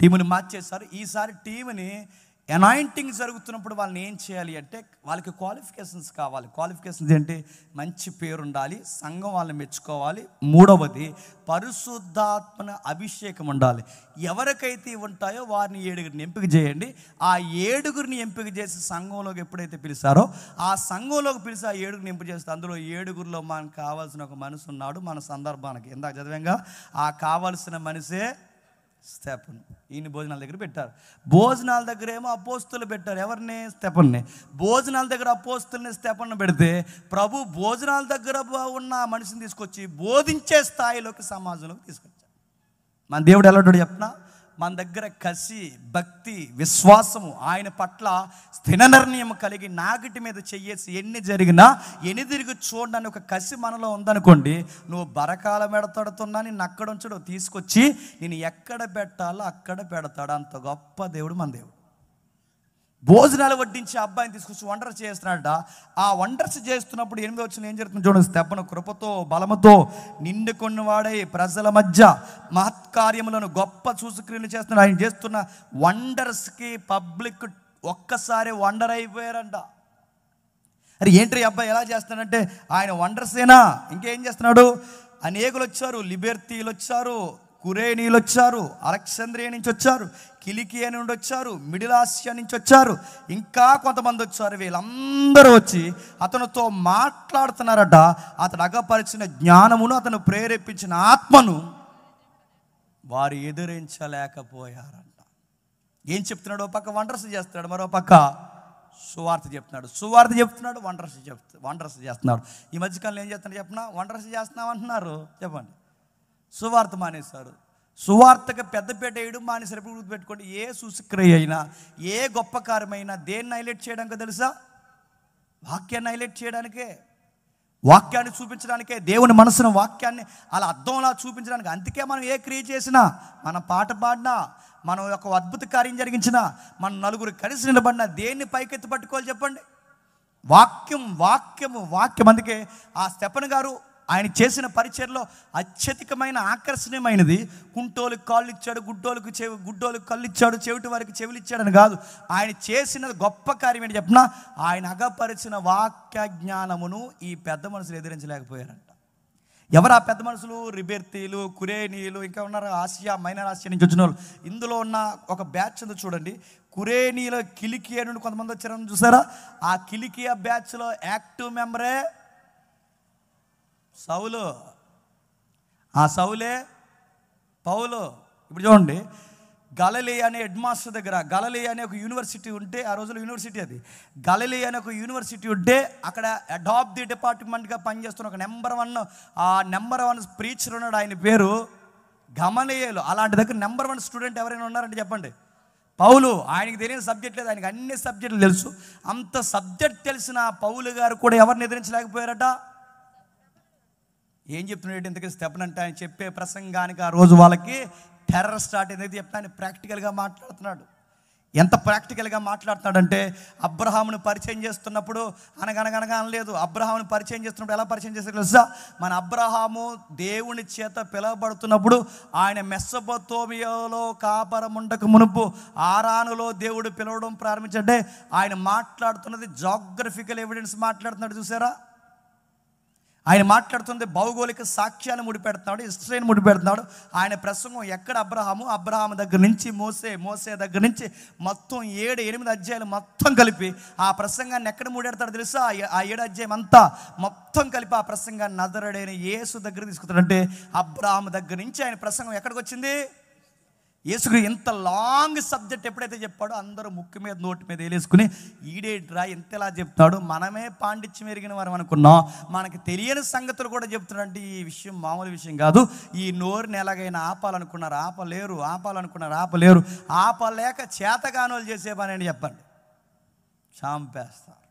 [SPEAKER 1] టీముని మార్చేస్తారు. ఈసారి టీంని అనాయింటింగ్ జరుగుతున్నప్పుడు వాళ్ళని ఏం చేయాలి అంటే వాళ్ళకి క్వాలిఫికేషన్స్ కావాలి. క్వాలిఫికేషన్స్ ఏంటి? మంచి పేరు ఉండాలి, సంఘం వాళ్ళని మెచ్చుకోవాలి. మూడవది పరిశుద్ధాత్మన అభిషేకం ఉండాలి. ఎవరికైతే ఉంటాయో వారిని 7గురిని ఎంపిక చేయండి. ఆ 7గురిని ఎంపిక చేసి సంఘంలోకి ఎప్పుడైతే పిలిచారో ఆ సంఘంలోకి పిలిచి ఆ 7గురిని ఎంపిక చేస్తే అందులో 7గురిలో మనకు కావాల్సిన ఒక మనిషి ఉన్నాడు. మన సందర్భానికి ఇందాక చదివాంగా, ఆ కావాల్సిన మనిషే స్తెఫను. ఈయన భోజనాల దగ్గర పెట్టారు. భోజనాల దగ్గర ఏమో అపోస్తులు పెట్టారు. ఎవరిని? స్తెఫన్ని. భోజనాల దగ్గర అపోస్తుల్ని స్తెఫన్ను పెడితే ప్రభు భోజనాల దగ్గర ఉన్న మనిషిని తీసుకొచ్చి బోధించే స్థాయిలోకి సమాజంలోకి తీసుకొచ్చారు. మన దేవుడు ఎలాంటి చెప్పినా, మన దగ్గర కసి, భక్తి, విశ్వాసము, ఆయన పట్ల స్థిర నిర్ణయం కలిగి నాగిటి మీద చెయ్యేసి ఎన్ని జరిగినా ఎనిదిరిగి చూడడానికి ఒక కసి మనలో ఉందనుకోండి, నువ్వు బరకాల మెడతడుతున్నా నిన్ను అక్కడ ఉంచడు, తీసుకొచ్చి నేను ఎక్కడ పెట్టాలో అక్కడ పెడతాడు. అంత గొప్ప దేవుడు మన దేవుడు. భోజనాలు వడ్డించి అబ్బాయిని తీసుకొచ్చి వండర్స్ చేస్తున్నాడట. ఆ వండర్స్ చేస్తున్నప్పుడు 8వ వచనం ఏం జరుగుతుంది చూడండి. స్తెఫను కృపతో బలముతో నిండుకొని వాడై ప్రజల మధ్య మహత్కార్యములను గొప్ప సూచక్రియలు చేస్తున్నాడు. ఆయన చేస్తున్న వండర్స్కి పబ్లిక్ ఒక్కసారి వండర్ అయిపోయారంట. అరే ఏంటి అబ్బాయి ఎలా చేస్తున్నాడంటే, ఆయన వండర్సేనా, ఇంకేం చేస్తున్నాడు? అనేకులు వచ్చారు, లిబెర్తీలు వచ్చారు, కురేనీలు వచ్చారు, అలెగ్జాంద్రియా నుంచి వచ్చారు, కిలికియా నుండి వచ్చారు, మిడిల్ ఆసియా నుంచి వచ్చారు, ఇంకా కొంతమంది వచ్చారు. వీళ్ళందరూ వచ్చి అతనితో మాట్లాడుతున్నారట. అతడు అగపరిచిన జ్ఞానమును, అతను ప్రేరేపించిన ఆత్మను వారు ఎదిరించలేకపోయారంట. ఏం చెప్తున్నాడు? ఓ పక్క వండర్స్ చేస్తున్నాడు, మరో పక్క సువార్త చెప్తున్నాడు. సువార్త చెప్తున్నాడు, వండర్స్ చేస్తున్నాడు. ఈ మధ్యకాలంలో ఏం చేస్తున్నాడు చెప్పినా? వండర్స్ చేస్తున్నాం అంటున్నారు. చెప్పండి. సువార్త మానేశారు. సువార్తకు పెద్దపేట వేయడం మానేశారు. ఎప్పుడు గుర్తుపెట్టుకోండి, ఏ సూచక్రియ అయినా, ఏ గొప్ప కార్యమైనా దేన్ని హైలైట్ చేయడానికి తెలుసా? వాక్యాన్ని హైలైట్ చేయడానికే, వాక్యాన్ని చూపించడానికే, దేవుని మనసును వాక్యాన్ని అలా అర్థంలా చూపించడానికి. అందుకే మనం ఏ క్రియ చేసినా, మనం పాట పాడినా, మనం ఒక అద్భుత కార్యం జరిగించినా, మనం నలుగురు కలిసి నిలబడినా దేన్ని పైకెత్తి పట్టుకోవాలి చెప్పండి? వాక్యం, వాక్యము, వాక్యం. అందుకే ఆ స్తెఫను గారు ఆయన చేసిన పరిచర్లో అత్యధికమైన ఆకర్షణీయమైనది, కుంటోలకు కాళ్ళు ఇచ్చాడు, గుడ్డోలకు కళ్ళు ఇచ్చాడు, చెవిటి వారికి చెవులు ఇచ్చాడని కాదు. ఆయన చేసిన గొప్ప కార్యం ఏంటి చెప్పినా, ఆయన అగపరిచిన వాక్య జ్ఞానమును ఈ పెద్ద మనుషులు ఎదిరించలేకపోయారంట. ఎవరు ఆ పెద్ద మనుషులు? రిబెర్తీలు, కురేనీలు, ఇంకా ఉన్నారు ఆసియా, మైనర్ ఆసియా నుంచి వచ్చిన వాళ్ళు. ఇందులో ఉన్న ఒక బ్యాచ్ ఉంది చూడండి. కురేనీలో కిలికియా నుండి కొంతమంది వచ్చారని చూసారా? ఆ కిలికియా బ్యాచ్లో యాక్టివ్ మెంబరే సౌలు. ఆ సౌలే పౌలు. ఇప్పుడు చూడండి, గలిలయ అనే హెడ్ మాస్టర్ దగ్గర, గలిలయ అనే ఒక యూనివర్సిటీ ఉంటే, ఆ రోజుల్లో యూనివర్సిటీ అది, గలిలయ అనే ఒక యూనివర్సిటీ ఉంటే అక్కడ హెడ్ ఆఫ్ ది డిపార్ట్మెంట్గా పనిచేస్తున్న ఒక నెంబర్ వన్ ప్రీచర్ ఉన్నాడు. ఆయన పేరు గమలీయేలు. అలాంటి దగ్గర నెంబర్ 1 స్టూడెంట్ ఎవరైనా ఉన్నారంటే చెప్పండి? పౌలు. ఆయనకి తెలియని సబ్జెక్ట్ లేదు, ఆయనకి అన్ని సబ్జెక్టులు తెలుసు. అంత సబ్జెక్ట్ తెలిసిన పౌలు గారు కూడా ఎవరిని ఎదిరించలేకపోయారట. ఏం చెప్తున్నాడు ఇంతకీ స్తెఫను అంటే? ఆయన చెప్పే ప్రసంగానికి ఆ రోజు వాళ్ళకి టెర్రర్ స్టార్ట్ అయింది. చెప్తే ఆయన ప్రాక్టికల్గా మాట్లాడుతున్నాడు. ఎంత ప్రాక్టికల్గా మాట్లాడుతున్నాడంటే, అబ్రహామును పరిచయం చేస్తున్నప్పుడు అనగనగనగా అనలేదు. అబ్రహామును పరిచయం చేస్తున్నప్పుడు ఎలా పరిచయం చేస్తారు తెలుసా? మన అబ్రహాము దేవుని చేత పిలువబడుతున్నప్పుడు ఆయన మెస్సొపొతేమియాలో కాపురం ఉండక మునుపు ఆరానులో దేవుడు పిలవడం ప్రారంభించంటే, ఆయన మాట్లాడుతున్నది జాగ్రఫికల్ ఎవిడెన్స్ మాట్లాడుతున్నాడు. చూసారా? ఆయన మాట్లాడుతుంది భౌగోళిక సాక్ష్యాన్ని ముడిపెడుతున్నాడు, హిస్టరీని ముడిపెడుతున్నాడు. ఆయన ప్రసంగం ఎక్కడ? అబ్రహాము దగ్గర నుంచి మోసే దగ్గర నుంచి మొత్తం 7-8 అధ్యాయాలు మొత్తం కలిపి ఆ ప్రసంగాన్ని ఎక్కడ ముడెడతాడు తెలుసా? ఆ 7 అధ్యాయం అంతా మొత్తం కలిపి ఆ ప్రసంగాన్ని నజరేయుడైన యేసు దగ్గర తీసుకుంటాడంటే, అబ్రహాము దగ్గర నుంచి ఆయన ప్రసంగం ఎక్కడికి వచ్చింది? యేసుకు ఇంత లాంగ్ సబ్జెక్ట్ ఎప్పుడైతే చెప్పాడో అందరూ ముక్కు మీద నోటి మీద వేలేసుకుని, ఈడేట్రా ఇంతలా చెప్తాడు, మనమే పాండిత్యం ఎరిగిన వారు అనుకున్నాం, మనకి తెలియని సంగతులు కూడా చెప్తున్నాడంటే ఈ విషయం మామూలు విషయం కాదు. ఈ నోరుని ఎలాగైనా ఆపాలనుకున్నారు, ఆపలేరు. ఆపలేక చేతగానోలు చేసే పని అని చెప్పండి, చంపేస్తారు.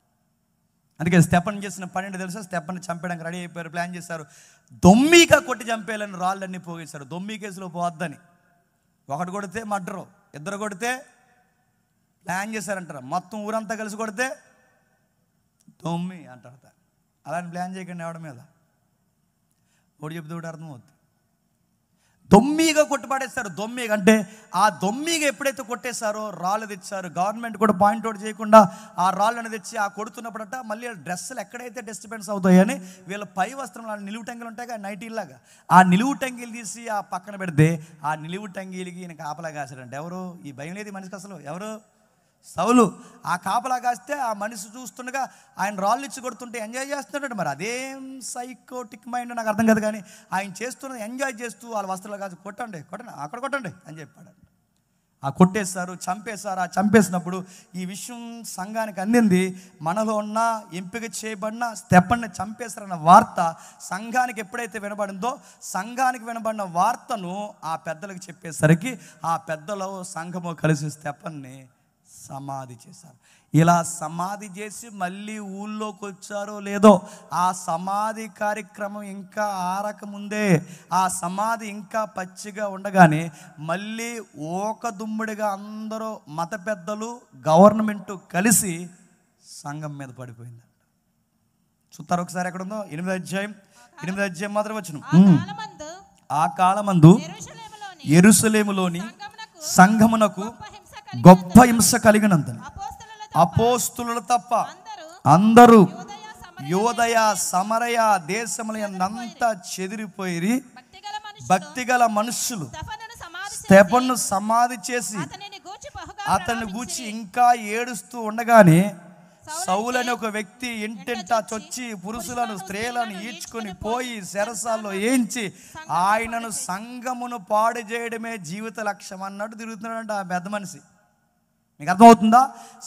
[SPEAKER 1] అందుకే స్తెఫను చేసిన పని ఏంటి తెలుసా? స్తెఫను చంపడానికి రెడీ అయిపోయారు, ప్లాన్ చేశారు. దొమ్మిగా కొట్టి చంపేయాలని రాళ్ళన్నీ పోగేశారు. దొమ్మి కేసులో పోవద్దని. ఒకటి కొడితే మర్డరు, 2 కొడితే ప్లాన్ చేశారంటారు. మొత్తం ఊరంతా కలిసి కొడితే దొమ్మి అంటారు. అలాంటి ప్లాన్ చేయకండి ఎవడి మీద. ఒకటి చెప్తే ఒకటి అర్థమవుతుంది. దొమ్మిగా కొట్టుపడేస్తారు. దొమ్మిగా అంటే ఆ దొమ్మిగా ఎప్పుడైతే కొట్టేశారో రాళ్ళు తెచ్చారు. గవర్నమెంట్ కూడా పాయింట్అవుట్ చేయకుండా ఆ రాళ్ళని తెచ్చి ఆ కొడుతున్నప్పుడట మళ్ళీ డ్రెస్సులు ఎక్కడైతే డిస్టర్బెన్స్ అవుతాయని వీళ్ళ పై వస్త్రం నిలువు టంగీలు ఉంటాయి కదా, నైటీలాగా, ఆ నిలువు టంగీలు తీసి ఆ పక్కన పెడితే ఆ నిలువు టంగీలకి ఈయన కాపలా కాశాడంటే ఎవరు? ఈ భయం లేదు మనిషికి అసలు. ఎవరు? సౌలు. ఆ కాపలా కాస్తే ఆ మనిషి చూస్తుండగా ఆయన రాళ్ళు ఇచ్చి కొడుతుంటే ఎంజాయ్ చేస్తున్నాడు. మరి అదేం సైకోటిక్ మైండ్ నాకు అర్థం కాదు. కానీ ఆయన చేస్తున్నది ఎంజాయ్ చేస్తూ వాళ్ళ వస్త్రాలు కాదు, కొట్టండి అక్కడ కొట్టండి అని చెప్పాడు. ఆ కొట్టేశారు, చంపేశారు. ఆ చంపేసినప్పుడు ఈ విషయం సంఘానికి అందింది. మనలో ఉన్న ఎంపిక చేయబడిన స్టెఫెన్ని చంపేశారన్న వార్త సంఘానికి ఎప్పుడైతే వినబడిందో, సంఘానికి వినబడిన వార్తను ఆ పెద్దలకు చెప్పేసరికి ఆ పెద్దలు సంఘము కలిసి స్టెఫెన్ని సమాధి చేశారు. ఇలా సమాధి చేసి మళ్ళీ ఊళ్ళోకి వచ్చారో లేదో, ఆ సమాధి కార్యక్రమం ఇంకా ఆరకముందే, ఆ సమాధి ఇంకా పచ్చిగా ఉండగానే మళ్ళీ ఓక దుమ్ముడిగా అందరూ మత పెద్దలు గవర్నమెంట్ కలిసి సంఘం మీద పడిపోయింది. చూస్తారు ఒకసారి ఎక్కడ ఉందో, 8వ అధ్యాయం మాత్రం వచనం. ఆ కాలమందు యెరూషలేములోని సంఘమునకు గొప్ప హింస కలిగినందున అపోస్తులు తప్ప అందరూ యోదయ సమరయ దేశములంతా చెదిరిపోయి భక్తిగల మనుషులు స్టెఫెనును సమాధి చేసి అతన్ని గూర్చి ఇంకా ఏడుస్తూ ఉండగానే సౌలు అనే ఒక వ్యక్తి ఇంటింటా చొచ్చి పురుషులను స్త్రీలను ఈడ్చుకొని పోయి చెరసాల్లో ఏంచి ఆయనను సంఘమును పాడు చేయడమే జీవిత లక్ష్యం అన్నట్టు తిరుగుతున్నాడంట ఆ పెద్ద మనిషి. మీకు అర్థమవుతుందా?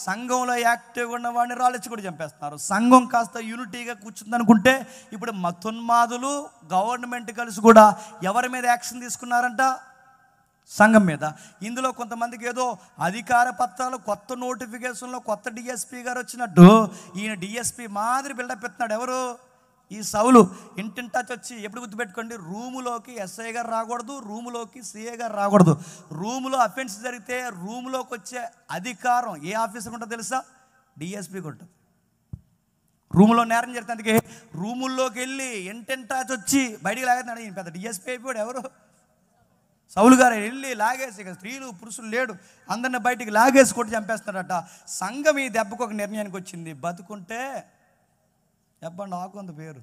[SPEAKER 1] సంఘంలో యాక్టివ్గా ఉన్న వాడిని రాళ్ళిచ్చి కూడా చంపేస్తున్నారు. సంఘం కాస్త యూనిటీగా కూర్చుందనుకుంటే ఇప్పుడు మతోన్మాదులు గవర్నమెంట్ కలిసి కూడా ఎవరి మీద యాక్షన్ తీసుకున్నారంట? సంఘం మీద. ఇందులో కొంతమందికి ఏదో అధికార పత్రాలు, కొత్త నోటిఫికేషన్లో కొత్త డిఎస్పీ గారు వచ్చినట్టు ఈయన డిఎస్పీ మాదిరి బిల్డప్ ఎత్తున్నాడు. ఎవరు? ఈ సౌలు. ఇంటింటా వచ్చి ఎప్పుడు గుర్తుపెట్టుకోండి, రూములోకి ఎస్ఐ గారు రాకూడదు, రూములోకి సిఐ గారు రాకూడదు. రూములో అఫెన్స్ జరిగితే రూములోకి వచ్చే అధికారం ఏ ఆఫీసర్కి ఉంటుందో తెలుసా? డిఎస్పీకి ఉంటుంది. రూములో నేరం జరిగితే అందుకే రూముల్లోకి వెళ్ళి ఇంటింటా వచ్చి బయటికి లాగేస్తున్నాడు. ఈయన పెద్ద డిఎస్పీ అయిపోయాడు. ఎవరు? సౌలు గారు వెళ్ళి లాగేసి, ఇక స్త్రీలు పురుషులు లేడు, అందరిని బయటికి లాగేసి కొట్టి చంపేస్తున్నాడట. సంఘం ఈ దెబ్బకు ఒక నిర్ణయానికి వచ్చింది, బతుకుంటే చెప్పండి ఆకుంది పేరు,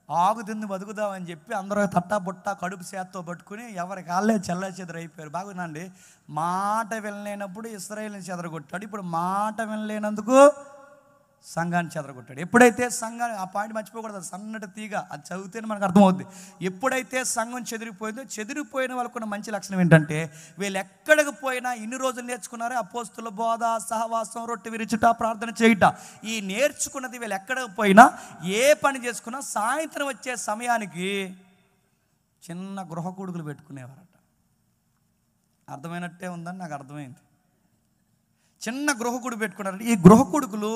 [SPEAKER 1] ఆకు తింది బతుకుదామని చెప్పి అందరూ తట్టా బుట్ట కడుపు చేత్తో పట్టుకుని ఎవరి కాళ్ళే చెల్ల చెదరైపోయారు. బాగుందండి. మాట వినలేనప్పుడు ఇశ్రాయేలుని చెదరగొట్టాడు. ఇప్పుడు మాట వినలేనందుకు సంఘాన్ని చెదరగొట్టాడు. ఎప్పుడైతే సంఘాన్ని, ఆ పాయింట్ మర్చిపోకూడదు, సన్నటి తీగ, అది చదివితేనే మనకు అర్థమవుద్ది. ఎప్పుడైతే సంఘం చెదిరిపోయిందో, చెదిరిపోయిన వాళ్ళకున్న మంచి లక్షణం ఏంటంటే వీళ్ళు ఎక్కడికి పోయినా ఇన్ని రోజులు నేర్చుకున్నారే అపోస్తుల బోధ, సహవాసం, రొట్టె విరుచుట, ప్రార్థన చేయుట. ఈ నేర్చుకున్నది వీళ్ళు ఎక్కడికి పోయినా ఏ పని చేసుకున్నా సాయంత్రం వచ్చే సమయానికి చిన్న గృహ కూడుకులు పెట్టుకునేవారట. అర్థమైనట్టే ఉందని నాకు అర్థమైంది. చిన్న గృహ కొడుకు పెట్టుకున్నారు. ఈ గృహ కొడుకులు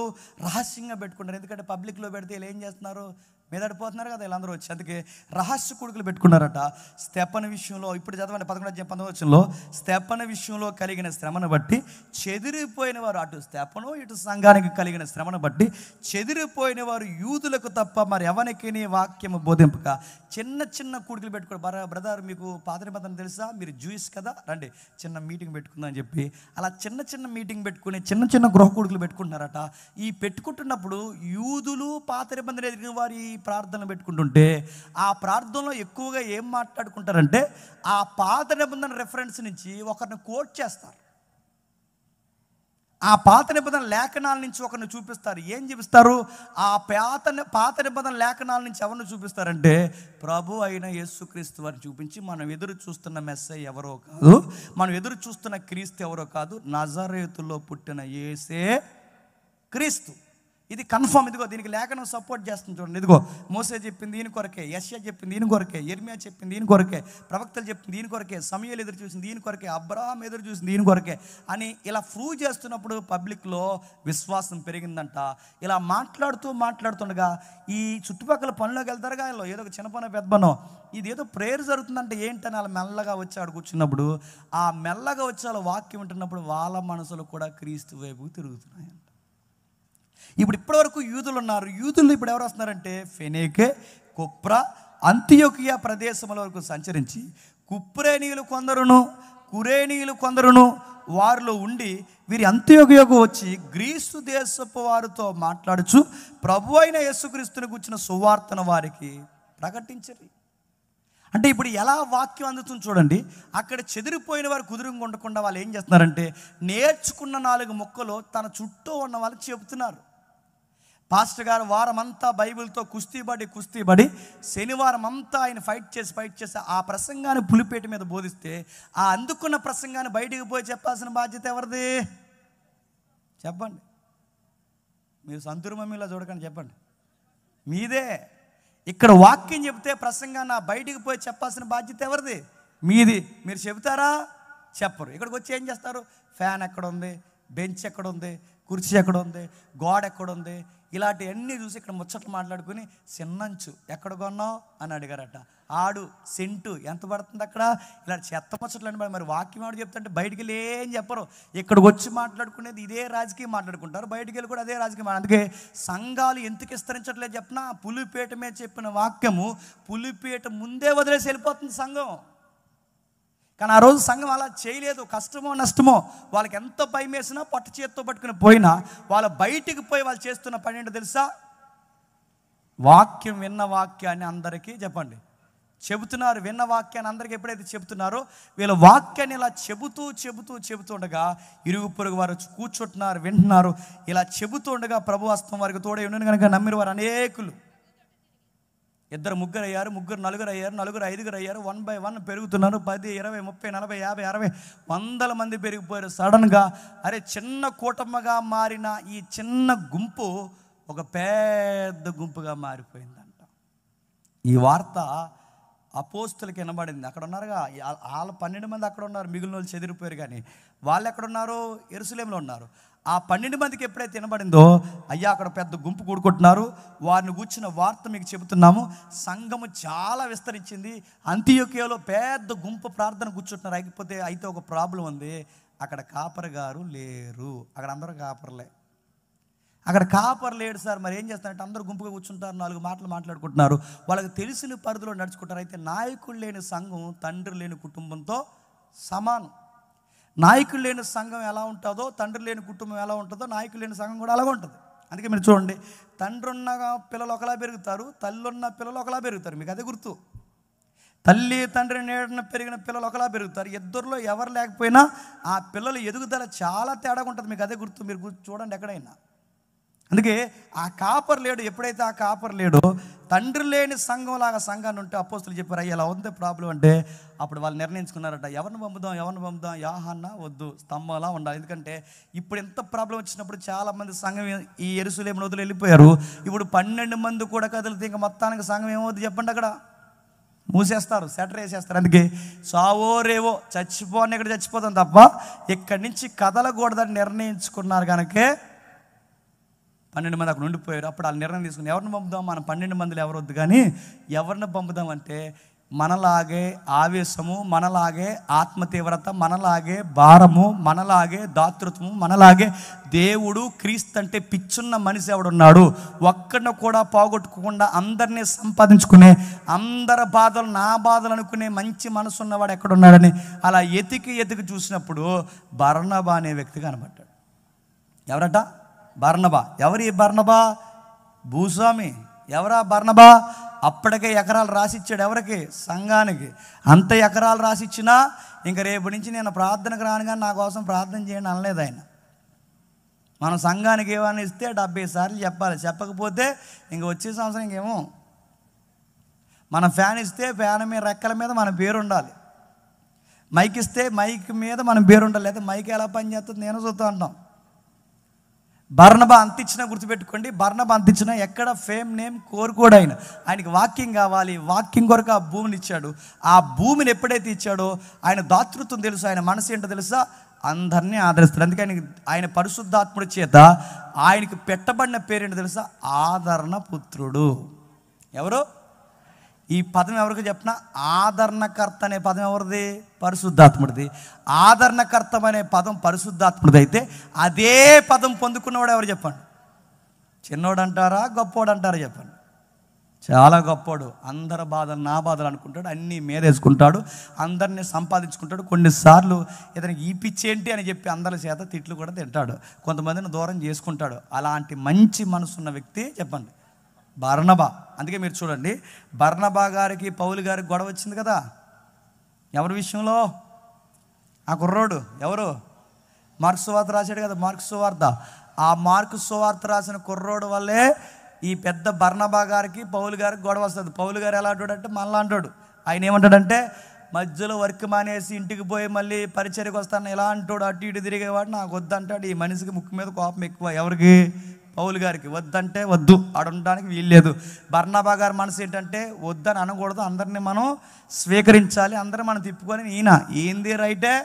[SPEAKER 1] రహస్యంగా పెట్టుకున్నారు. ఎందుకంటే పబ్లిక్లో పెడితే వీళ్ళు ఏం చేస్తున్నారు, మీదడిపోతున్నారు కదా వీళ్ళందరూ వచ్చి. అందుకే రహస్య కొడుకులు పెట్టుకున్నారట. స్టెఫెను విషయంలో ఇప్పుడు చదవండి 11-19 స్టెఫెను విషయంలో కలిగిన శ్రమను బట్టి చెదిరిపోయిన వారు, అటు స్టెఫెను ఇటు సంఘానికి కలిగిన శ్రమను బట్టి చెదిరిపోయిన వారు యూదులకు తప్ప మరి ఎవరికి వాక్యము బోధింపక చిన్న చిన్న కూడుకులు పెట్టుకోరు. బ్రదర్ మీకు పాత నిబంధన తెలుసా, మీరు జూయిస్ కదా, రండి చిన్న మీటింగ్ పెట్టుకుందాం అని చెప్పి అలా చిన్న చిన్న మీటింగ్ పెట్టుకుని చిన్న చిన్న గృహ కూడుకులు పెట్టుకుంటున్నారట. ఈ పెట్టుకుంటున్నప్పుడు యూదులు పాత నిబంధన ఎదిగిన వారి ప్రార్థనలు పెట్టుకుంటుంటే ఆ ప్రార్థనలో ఎక్కువగా ఏం మాట్లాడుకుంటారంటే ఆ పాత నిబంధన రెఫరెన్స్ నుంచి ఒకరిని కోట్ చేస్తారు. ఆ పాత నిబంధన లేఖనాల నుంచి ఒకరిని చూపిస్తారు. ఏం చూపిస్తారు? ఆ పాత నిబంధన లేఖనాల నుంచి ఎవరిని చూపిస్తారంటే ప్రభు అయిన యేసుక్రీస్తు వారిని చూపించి మనం ఎదురు చూస్తున్న మెస్సయ్య ఎవరో కాదు, మనం ఎదురు చూస్తున్న క్రీస్తు ఎవరో కాదు, నజరేతులో పుట్టిన యేసే క్రీస్తు. ఇది కన్ఫర్మ్. ఇదిగో దీనికి లేఖనం సపోర్ట్ చేస్తుంది చూడండి. ఇదిగో మోసే చెప్పింది దీని కొరకే, యెషయా చెప్పింది దీని కొరకే, యెర్మియా చెప్పింది దీని కొరకే, ప్రవక్తలు చెప్పింది దీని కొరకే, సమూయేలు ఎదురు చూసింది దీని కొరకే, అబ్రహాం ఎదురు చూసింది దీని కొరకే అని ఇలా ప్రూవ్ చేస్తున్నప్పుడు పబ్లిక్లో విశ్వాసం పెరిగిందంట. ఇలా మాట్లాడుతుండగా ఈ చుట్టుపక్కల పనిలోకి వెళ్తారు కానీ ఏదో ఒక చిన్న పనో పెద్ద పనో ఇది ఏదో ప్రేయర్ జరుగుతుందంటే ఏంటని అలా మెల్లగా వచ్చి ఆడు కూర్చున్నప్పుడు ఆ మెల్లగా వచ్చి అలా వాక్యం వింటున్నప్పుడు వాళ్ళ మనసులు కూడా క్రీస్తు వైపు తిరుగుతున్నాయి. ఇప్పటివరకు యూదులు ఉన్నారు. యూదులు ఇప్పుడు ఎవరు వస్తున్నారంటే ఫెనీకే, కుప్రా, అంతియోకియా ప్రదేశముల వరకు సంచరించి కుప్రేనీయులు కొందరును కురేనీయులు కొందరును వారిలో ఉండి వీరి అంత్యోకయోకు వచ్చి గ్రీసు దేశపు వారితో మాట్లాడుచు ప్రభు అయిన యేసుక్రీస్తుని గుర్చిన సువార్తను వారికి ప్రకటించరు. అంటే ఇప్పుడు ఎలా వాక్యం అందుతుంది చూడండి. అక్కడ చెదిరిపోయిన వారు కుదురుగా ఉండకుండా వాళ్ళు ఏం చేస్తున్నారంటే నేర్చుకున్న 4 ముక్కలు తన చుట్టూ ఉన్న వాళ్ళకి చెబుతున్నారు. పాస్టర్ గారు వారం అంతా బైబిల్తో కుస్తీబడి శనివారం అంతా ఆయన ఫైట్ చేసి ఆ ప్రసంగాన్ని పులిపేట మీద బోధిస్తే ఆ అందుకున్న ప్రసంగాన్ని బయటికి పోయి చెప్పాల్సిన బాధ్యత ఎవరిది చెప్పండి? మీరు సంతూరు మమ్మీలా చూడకండి, చెప్పండి, మీదే. ఇక్కడ వాక్యం చెబితే ప్రసంగాన్ని బయటికి పోయి చెప్పాల్సిన బాధ్యత ఎవరిది? మీది. మీరు చెబుతారా? చెప్పరు. ఇక్కడికి వచ్చి ఏం చేస్తారు? ఫ్యాన్ ఎక్కడ ఉంది, బెంచ్ ఎక్కడ ఉంది, కుర్చీ ఎక్కడ ఉంది, గోడ ఎక్కడ ఉంది, ఇలాంటివన్నీ చూసి ఇక్కడ ముచ్చట్లు మాట్లాడుకుని చిన్నంచు ఎక్కడ కొన్నావు అని అడిగారట. ఆడు సెంటు ఎంత పడుతుంది అక్కడ, ఇలాంటి చెత్త ముచ్చట్లు అని. మరి వాక్యం ఆడు చెప్తుంటే బయటికి వెళ్ళి ఏం చెప్పరు. ఇక్కడికి వచ్చి మాట్లాడుకునేది ఇదే రాజకీయం మాట్లాడుకుంటారు, బయటికి వెళ్ళి కూడా అదే రాజకీయం. అందుకే సంఘాలు ఎందుకు విస్తరించట్లేదు చెప్పినా, పులిపేట మీద చెప్పిన వాక్యము పులిపేట ముందే వదిలేసి వెళ్ళిపోతుంది సంఘం. కానీ ఆ రోజు సంఘం అలా చేయలేదు. కష్టమో నష్టమో వాళ్ళకి ఎంత భయం వేసినా పట్టు చేత్తో పట్టుకుని పోయినా వాళ్ళు బయటికి పోయి వాళ్ళు చేస్తున్న పని ఏంటో తెలుసా? వాక్యం విన్న వాక్యాన్ని అందరికీ చెప్పండి చెబుతున్నారు. విన్న వాక్యాన్ని అందరికీ ఎప్పుడైతే చెబుతున్నారో వీళ్ళ వాక్యాన్ని ఇలా చెబుతూ ఉండగా ఇరుగు పొరుగు వారు కూర్చుంటున్నారు, వింటున్నారు. ఇలా చెబుతూ ఉండగా ప్రభు హస్తం వారికి తోడై ఉండను కనుక నమ్మిన వారు అనేకులు. 2 ముగ్గురు అయ్యారు, 3 నలుగురు అయ్యారు, 4 5 అయ్యారు. 1 by 1 పెరుగుతున్నారు. 10 20 30 40 50 60 100 మంది పెరిగిపోయారు. సడన్గా అరే చిన్న కూటమిగా మారిన ఈ చిన్న గుంపు ఒక పెద్ద గుంపుగా మారిపోయిందంట. ఈ వార్త అపోస్తులకి వినబడింది. అక్కడ ఉన్నారుగా వాళ్ళ 12 మంది అక్కడ ఉన్నారు, మిగిలిన వాళ్ళు చెదిరిపోయారు. కానీ వాళ్ళు ఎక్కడున్నారు? యెరూషలేములో ఉన్నారు. ఆ 12 మందికి ఎప్పుడైతే వినబడిందో, అయ్యా అక్కడ పెద్ద గుంపు కూడుకుంటున్నారు, వారిని కూర్చున్న వార్త మీకు చెబుతున్నాము. సంఘము చాలా విస్తరించింది. అంతియోకియాలో పెద్ద గుంపు ప్రార్థన కూర్చుంటున్నారు. అయితే ఒక ప్రాబ్లం ఉంది. అక్కడ కాపరి గారు లేరు. అక్కడ అందరూ కాపర్లే. అక్కడ కాపర్ లేడు సార్. మరి ఏం చేస్తారంటే అందరూ గుంపుగా కూర్చుంటారు, 4 మాటలు మాట్లాడుకుంటున్నారు, వాళ్ళకి తెలిసిన పరిధిలో నడుచుకుంటారు. అయితే నాయకులు లేని సంఘం తండ్రి లేని కుటుంబంతో సమానం. నాయకులు లేని సంఘం ఎలా ఉంటుందో, తండ్రి లేని కుటుంబం ఎలా ఉంటుందో, నాయకులు లేని సంఘం కూడా అలాగే ఉంటుంది. అందుకే మీరు చూడండి, తండ్రి ఉన్న పిల్లలు ఒకలా పెరుగుతారు, తల్లి ఉన్న పిల్లలు ఒకలా పెరుగుతారు. మీకు అదే గుర్తు. తల్లి తండ్రి నీడన పెరిగిన పిల్లలు ఒకలా పెరుగుతారు. ఇద్దరిలో ఎవరు లేకపోయినా ఆ పిల్లలు ఎదుగుదల చాలా తేడాగా ఉంటుంది. మీకు అదే గుర్తు. మీరు చూడండి ఎక్కడైనా. అందుకే ఆ కాపర్ లేడు. ఎప్పుడైతే ఆ కాపర్ లేడో, తండ్రి లేని సంఘం లాగా సంఘాన్ని ఉంటే అపోస్తులు చెప్పారు, అయ్యా ఇలా ఉంది ప్రాబ్లం అంటే అప్పుడు వాళ్ళు నిర్ణయించుకున్నారట, ఎవరిని పంపుదాం? యోహాన్న వద్దు, స్తంభంలా ఉండాలి. ఎందుకంటే ఇప్పుడు ఎంత ప్రాబ్లం వచ్చినప్పుడు చాలామంది సంఘం ఈ యెరూషలేమును వదిలి వెళ్ళిపోయారు. ఇప్పుడు 12 మంది కూడా కదిలితే ఇంకా మొత్తానికి సంఘం ఏమవుద్ది చెప్పండి? అక్కడ మూసేస్తారు, సెటర్ వేసేస్తారు. అందుకే సావో రేవో చచ్చిపోని ఇక్కడ చచ్చిపోతాం తప్ప ఇక్కడి నుంచి కదలకూడదని నిర్ణయించుకున్నారు. కనుకే 12 మంది అక్కడ ఉండిపోయారు. అప్పుడు వాళ్ళు నిర్ణయం తీసుకుని ఎవరిని పంపుదాం? మనం 12 మందిలో ఎవరు వద్దు, కానీ ఎవరిని పంపుదాం అంటే మనలాగే ఆవేశము, మనలాగే ఆత్మ తీవ్రత, మనలాగే భారము, మనలాగే దాతృత్వము, మనలాగే దేవుడు క్రీస్తు అంటే పిచ్చున్న మనిషి ఎవడున్నాడు, ఒక్కడిని కూడా పోగొట్టుకోకుండా అందరినీ సంపాదించుకునే, అందరి బాధలు నా బాధలు అనుకునే మంచి మనసు ఉన్నవాడు ఎక్కడున్నాడని అలా ఎతికి చూసినప్పుడు బర్నబా అనే వ్యక్తి కనబడ్డాడు. ఎవరట? బర్నబా. ఎవరి బర్నబా? భూస్వామి. ఎవరా బర్నబా? అప్పటికే ఎకరాలు రాసిచ్చాడు. ఎవరికి? సంఘానికి. అంత ఎకరాలు రాసిచ్చినా ఇంక రేపు నుంచి నేను ప్రార్థనకు రాను కానీ నా కోసం ప్రార్థన చేయండి అనలేదు ఆయన. మనం సంఘానికి ఏమని ఇస్తే 70 సార్లు చెప్పాలి. చెప్పకపోతే ఇంక వచ్చే సంవత్సరం ఇంకేమో. మనం ఫ్యాన్ ఇస్తే ఫ్యాన్ మీద రెక్కల మీద మన పేరు ఉండాలి. మైక్ ఇస్తే మైక్ మీద మన పేరు ఉండాలి. లేదా మైక్ ఎలా పనిచేస్తుంది నేను చూస్తూ ఉంటాం. బర్నబా అంతిచ్చినా గుర్తుపెట్టుకోండి, బర్నబా అంతిచ్చినా ఎక్కడ ఫేమ్ నేమ్ కోరుకోడు. ఆయనకి వాక్యం కావాలి. వాక్యం కొరకు ఆ భూమిని ఇచ్చాడు. ఆ భూమిని ఎప్పుడైతే ఇచ్చాడో ఆయన దాతృత్వం తెలుసు, ఆయన మనసు ఏంటో తెలుసా? అందరినీ ఆదరిస్తాడు. అందుకే ఆయన పరిశుద్ధాత్ముడి చేత ఆయనకు పెట్టబడిన పేరేంటో తెలుసా? ఆదరణ పుత్రుడు. ఎవరు? ఈ పదం ఎవరికి చెప్పినా ఆదరణకర్త అనే పదం ఎవరిది? పరిశుద్ధాత్ముడిది. ఆదరణకర్త అనే పదం పరిశుద్ధాత్ముడిది అయితే అదే పదం పొందుకున్నవాడు ఎవరు చెప్పండి? చిన్నోడు అంటారా, గొప్పోడు అంటారా చెప్పండి? చాలా గొప్పోడు. అందరి బాధలు నా బాధలు అనుకుంటాడు, అన్నీ మీద వేసుకుంటాడు, అందరినీ సంపాదించుకుంటాడు. కొన్నిసార్లు ఇతనికి ఈ పిచ్చేంటి అని చెప్పి అందరి చేత తిట్లు కూడా తింటాడు, కొంతమందిని దూరం చేసుకుంటాడు. అలాంటి మంచి మనసున్న వ్యక్తి చెప్పండి బర్నబా. అందుకే మీరు చూడండి, బర్నబా గారికి పౌలు గారికి గొడవ వచ్చింది కదా. ఎవరి విషయంలో? ఆ కుర్రోడు ఎవరు? మార్కు సువార్త రాశాడు కదా, మార్కు సువార్త. ఆ మార్కు సువార్త రాసిన కుర్రోడు వల్లే ఈ పెద్ద బర్నబా గారికి పౌలు గారికి గొడవ వస్తుంది. పౌలు గారు ఎలా అంటాడంటే మళ్ళా అంటాడు. ఆయన ఏమంటాడంటే, మధ్యలో వర్క్ మానేసి ఇంటికి పోయి మళ్ళీ పరిచర్యకు వస్తాను ఇలా అంటాడు. అటు ఇటు తిరిగేవాడు. నాకు వద్దంటాడు. ఈ మనిషికి ముక్కు మీద కోపం ఎక్కువ. ఎవరికి? పౌలు గారికి. వద్దంటే వద్దు, ఆడుండడానికి వీల్లేదు. బర్నబా గారి మనసు ఏంటంటే, వద్దని అనకూడదు, అందరినీ మనం స్వీకరించాలి, అందరిని మనం తిప్పుకొని ఈయన ఏంది రైటే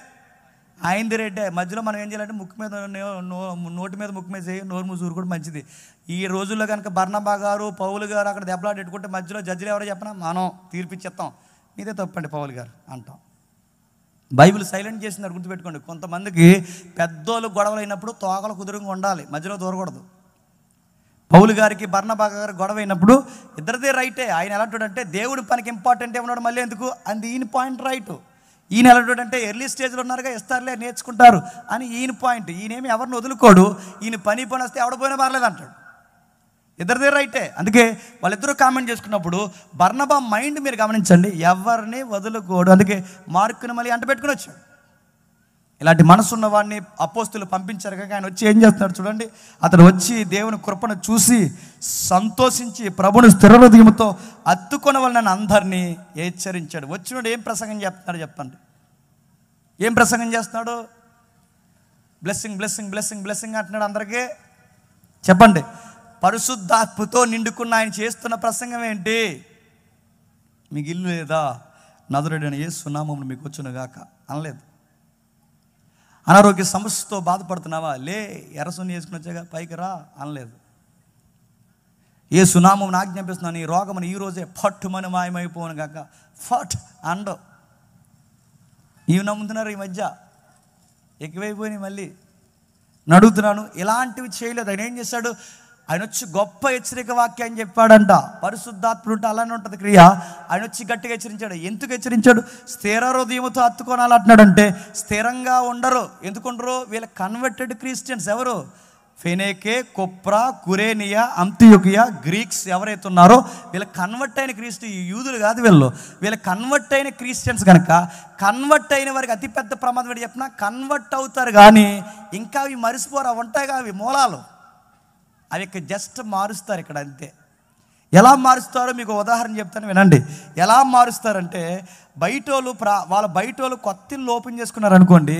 [SPEAKER 1] అయింది రైటే. మధ్యలో మనం ఏం చేయాలంటే ముక్కు మీద నోటి మీద ముక్కు మీద చేయి, నోరు మూసి కూడా మంచిది. ఈ రోజుల్లో కనుక బర్నబా గారు పౌలు గారు అక్కడ దెబ్బలాడెట్టుకుంటే మధ్యలో జడ్జిలు ఎవరో చెప్పినా మనం తీర్పిచ్చేస్తాం, మీదే తప్పండి పౌలు గారు అంటాం. బైబిల్ సైలెంట్ చేసినారు, గుర్తుపెట్టుకోండి. కొంతమందికి పెద్దోళ్ళు గొడవలు అయినప్పుడు తోకలు కుదురుగా ఉండాలి, మధ్యలో దూరకూడదు. పౌలు గారికి బర్నబా గారు గొడవ అయినప్పుడు ఇద్దరిదే రైటే. ఆయన ఎలాంటాడంటే, దేవుడి పనికి ఇంపార్టెంట్ ఏమన్నాడు, మళ్ళీ ఎందుకు అంది ఈయన పాయింట్ రైటు. ఈయన ఎలాంటాడంటే, ఎర్లీ స్టేజ్లో ఉన్నారుగా, ఇస్తారులే నేర్చుకుంటారు అని ఈయన పాయింట్. ఈయనేమి ఎవరిని వదులుకోడు, ఈయన పని వస్తే ఎవడపోయినా పర్లేదు అంటాడు. ఇద్దరిదే రైటే. అందుకే వాళ్ళిద్దరూ కామెంట్ చేసుకున్నప్పుడు బర్నబా మైండ్ మీరు గమనించండి, ఎవరిని వదులుకోడు. అందుకే మార్కుని మళ్ళీ అంట పెట్టుకుని వచ్చాడు. ఇలాంటి మనసున్న వాడిని అపోస్తులు పంపించారు కాక ఆయన వచ్చి ఏం చేస్తున్నాడు చూడండి. అతను వచ్చి దేవుని కృపను చూసి సంతోషించి ప్రభుని స్థిర హృదయంతో అత్తుకొన వాళ్ళని అందరినీ హెచ్చరించాడు. వచ్చినోడు ఏం ప్రసంగం చేస్తున్నాడు చెప్పండి? ఏం ప్రసంగం చేస్తున్నాడు? బ్లెస్సింగ్ బ్లెస్సింగ్ బ్లెస్సింగ్ బ్లెస్సింగ్ అంటున్నాడు అందరికీ. చెప్పండి, పరిశుద్ధాత్మతో నిండుకున్న ఆయన చేస్తున్న ప్రసంగం ఏంటి? మీకు ఇల్లు లేదా? నజరేయుడైన యేసు నామమున మీకు వచ్చునుగాక అనలేదు. అనారోగ్య సమస్యతో బాధపడుతున్నావా? లే, ఎర్రసుని వేసుకుని వచ్చాగా పైకి రా అనలేదు. యేసు నామమున ఆజ్ఞాపిస్తున్నాను, ఈ రోగమును ఈ రోజే పట్టుమని మాయమైపోను గాక ఫట్ అండో. ఇవి నమ్ముతున్నారు ఈ మధ్య, ఎక్కువైపోయినాయి. మళ్ళీ నడుగుతున్నాను, ఇలాంటివి చేయలేదు. ఆయన ఏం చేశాడు? ఆయన వచ్చి గొప్ప హెచ్చరిక వాక్యాన్ని చెప్పాడంట. పరిశుద్ధాత్ముడు ఉంటే అలానే ఉంటుంది క్రియ. ఆయన వచ్చి గట్టిగా హెచ్చరించాడు. ఎందుకు హెచ్చరించాడు? స్థిర హృదయంతో హత్తుకోనాలి అంటున్నాడంటే, స్థిరంగా ఉండరు. ఎందుకుండరు? వీళ్ళ కన్వర్టెడ్ క్రిస్టియన్స్. ఎవరు? ఫెనేకే, కొప్రా, కురేనియా, అంతియోకియా, గ్రీక్స్ ఎవరైతే ఉన్నారో వీళ్ళ కన్వర్ట్ అయిన యూదులు కాదు వీళ్ళ కన్వర్ట్ అయిన క్రిస్టియన్స్. కనుక కన్వర్ట్ అయిన వారికి అతిపెద్ద ప్రమాదం ఏంటి చెప్పినా, కన్వర్ట్ అవుతారు కానీ ఇంకా అవి మరిసిపోరు. అవి ఉంటాయిగా, అవి మూలాలు, అవి ఇక్కడ జస్ట్ మారుస్తారు ఇక్కడ అంతే. ఎలా మారుస్తారో మీకు ఉదాహరణ చెప్తాను వినండి. ఎలా మారుస్తారంటే, వాళ్ళ బయటోళ్ళు కొత్త ఇల్లు ఓపెన్ చేసుకున్నారు అనుకోండి.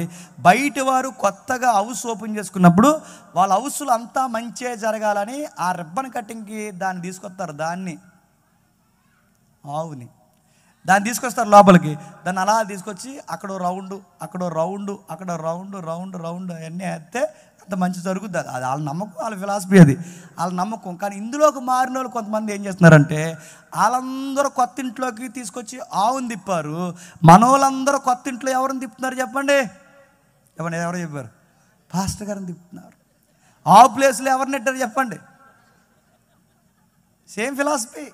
[SPEAKER 1] బయట వారు కొత్తగా హౌస్ ఓపెన్ చేసుకున్నప్పుడు వాళ్ళ హౌస్లు అంతా మంచిగా జరగాలని ఆ రిబ్బన్ కటింగ్కి దాన్ని తీసుకొస్తారు. ఆవుని దాన్ని తీసుకొస్తారు లోపలికి. దాన్ని అలా తీసుకొచ్చి అక్కడో రౌండ్, అక్కడో రౌండ్, అక్కడ రౌండ్ రౌండ్ రౌండ్ అవన్నీ వేస్తే అంత మంచి జరుగుద్ది. అది వాళ్ళ నమ్మకం, వాళ్ళ ఫిలాసఫీ, అది వాళ్ళ నమ్మకం. కానీ ఇందులోకి మారిన వాళ్ళు కొంతమంది ఏం చేస్తున్నారంటే, వాళ్ళందరూ కొత్త ఇంట్లోకి తీసుకొచ్చి ఆవుని తిప్పారు. మనోళ్ళందరూ కొత్త ఇంట్లో ఎవరిని తిప్పుతున్నారు చెప్పండి? ఎవరు చెప్పారు? పాస్టర్ గారిని తిప్పుతున్నారు. ఆ ప్లేస్లో ఎవరిని నెట్టారు చెప్పండి? Same philosophy.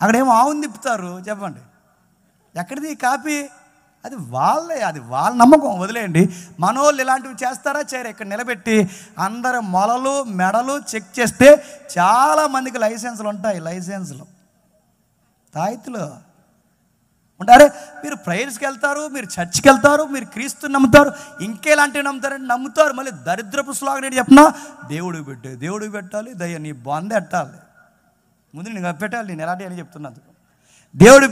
[SPEAKER 1] అక్కడేమో ఆవుని తిప్పుతారు చెప్పండి. ఎక్కడిది కాపీ? అది వాళ్ళ నమ్మకం, వదిలేయండి. మనోళ్ళు ఇలాంటివి చేస్తారా చేయరా? ఇక్కడ నిలబెట్టి అందరు మొలలు మెడలు చెక్ చేస్తే చాలామందికి లైసెన్సులు ఉంటాయి. లైసెన్సులు తాయితులు ఉంటారే. మీరు ప్రేయర్స్కి వెళ్తారు, మీరు చర్చ్కి వెళ్తారు, మీరు క్రీస్తుని నమ్ముతారు, ఇంకేలాంటివి నమ్ముతారంటే నమ్ముతారు. మళ్ళీ దరిద్రపు స్లోగన్ ఏంటి చెప్పినా, దేవుడికి పెట్టాలి, దయ్య నీ బంద ఎట్టాలి, ముందు నేను పెట్టాలి, నేను ఎలాంటి అని చెప్తున్నాను. దేవుడు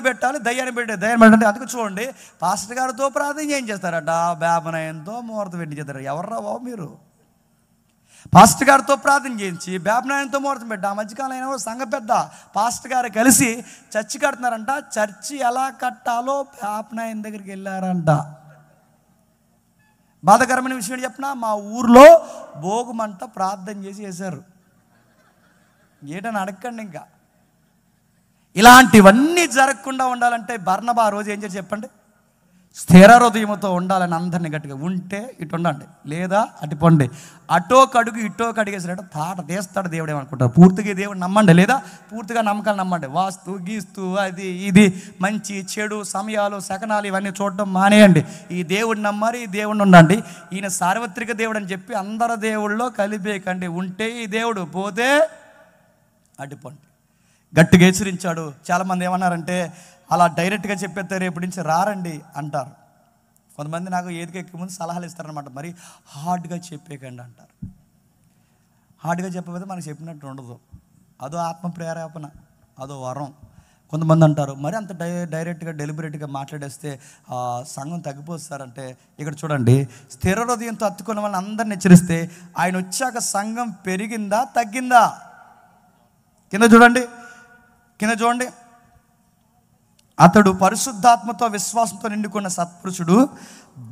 [SPEAKER 1] పెట్టాలి, దయ్యాన్ని పెట్టాలి. అందుకు చూడండి, పాస్టర్ గారితో ప్రార్థన ఏం చేస్తారట? బేబనాయంతో ముహూర్తం పెట్టి చేస్తారు. ఎవర్రా బాబు మీరు? పాస్టర్ గారితో ప్రార్థన చేయించి బేబనాయంతో ముహూర్తం పెట్టి, ఆ మధ్యకాలం అయినా సంఘ పెద్ద పాస్టర్ గారు కలిసి చర్చి కడుతున్నారంట. చర్చి ఎలా కట్టాలో బేబనాయం దగ్గరికి వెళ్ళారంట. బాధాకరమైన విషయం చెప్పిన, మా ఊర్లో భోగమంట ప్రార్థన చేసి వేశారు. ఏటని అడగండి. ఇంకా ఇలాంటివన్నీ జరగకుండా ఉండాలంటే బర్నబా రోజు ఏం చేసి చెప్పండి?
[SPEAKER 2] స్థిర హృదయంతో ఉండాలని అందరినీ గట్టిగా ఉంటే ఇటు ఉండండి, లేదా అటు పొండి. అటోకి అడుగు ఇటోకి అడిగేసినట్టు తాట తీస్తాడు దేవుడు ఏమనుకుంటారు. పూర్తిగా దేవుడు నమ్మండి, లేదా పూర్తిగా నమ్మకాలు నమ్మండి. వాస్తు గీస్తు అది ఇది మంచి చెడు సమయాలు శకనాలు ఇవన్నీ చూడడం మానేయండి. ఈ దేవుడిని నమ్మాలి, ఈ దేవుడిని ఉండండి. ఈయన సార్వత్రిక దేవుడు అని చెప్పి అందరు దేవుళ్ళలో కలిపేయకండి. ఉంటే ఈ దేవుడు, పోతే అటు పొండి. గట్టిగా హెచ్చరించాడు. చాలామంది ఏమన్నారంటే అలా డైరెక్ట్గా చెప్పేస్తే రేపు నుంచి రారండి అంటారు. కొంతమంది నాకు ఏదికి ఎక్కే ముందు సలహాలు ఇస్తారనమాట. మరి హార్డ్గా చెప్పేకండి అంటారు. హార్డ్గా చెప్పకపోతే మనకు చెప్పినట్టు ఉండదు. అదో ఆత్మ ప్రేరేపణ, అదో వరం. కొంతమంది అంటారు మరి అంత డైరెక్ట్గా డెలిబరేట్గా మాట్లాడేస్తే సంఘం తగ్గిపోస్తారంటే, ఇక్కడ చూడండి, స్థిర హృదయంతో హత్తుకున్న వాళ్ళని అందరిని హెచ్చరిస్తే ఆయన వచ్చాక సంఘం పెరిగిందా తగ్గిందా? కింద చూడండి. అతడు పరిశుద్ధాత్మతో విశ్వాసంతో నిండుకున్న సత్పురుషుడు,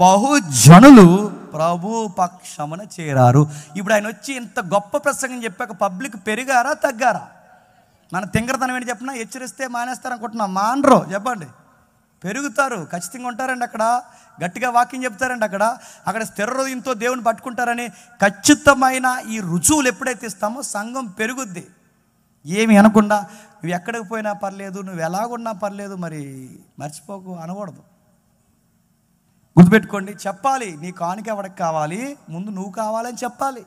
[SPEAKER 2] బహుజనులు ప్రభు పక్షమున చేరారు. ఇప్పుడు ఆయన వచ్చి ఇంత గొప్ప ప్రసంగం చెప్పాక పబ్లిక్ పెరిగారా తగ్గారా? మన తింగరతనం ఏంటి చెప్పినా, హెచ్చరిస్తే మానేస్తారు అనుకుంటున్నాం. మానరు, చెప్పండి. పెరుగుతారు, ఖచ్చితంగా ఉంటారండి. అక్కడ గట్టిగా వాక్యం చెప్తారండి. అక్కడ స్థిర హృదయంతో దేవుని పట్టుకుంటారని ఖచ్చితమైన ఈ రుజువులు ఎప్పుడైతే ఇస్తామో సంఘం పెరుగుద్ది. ఏమి అనకుండా నువ్వు ఎక్కడికి పోయినా పర్లేదు, నువ్వు ఎలాగున్నా పర్లేదు, మరి మర్చిపోకు అనకూడదు. గుర్తుపెట్టుకోండి, చెప్పాలి. నీ కానుక ఎవరికి కావాలి, ముందు నువ్వు కావాలని చెప్పాలి.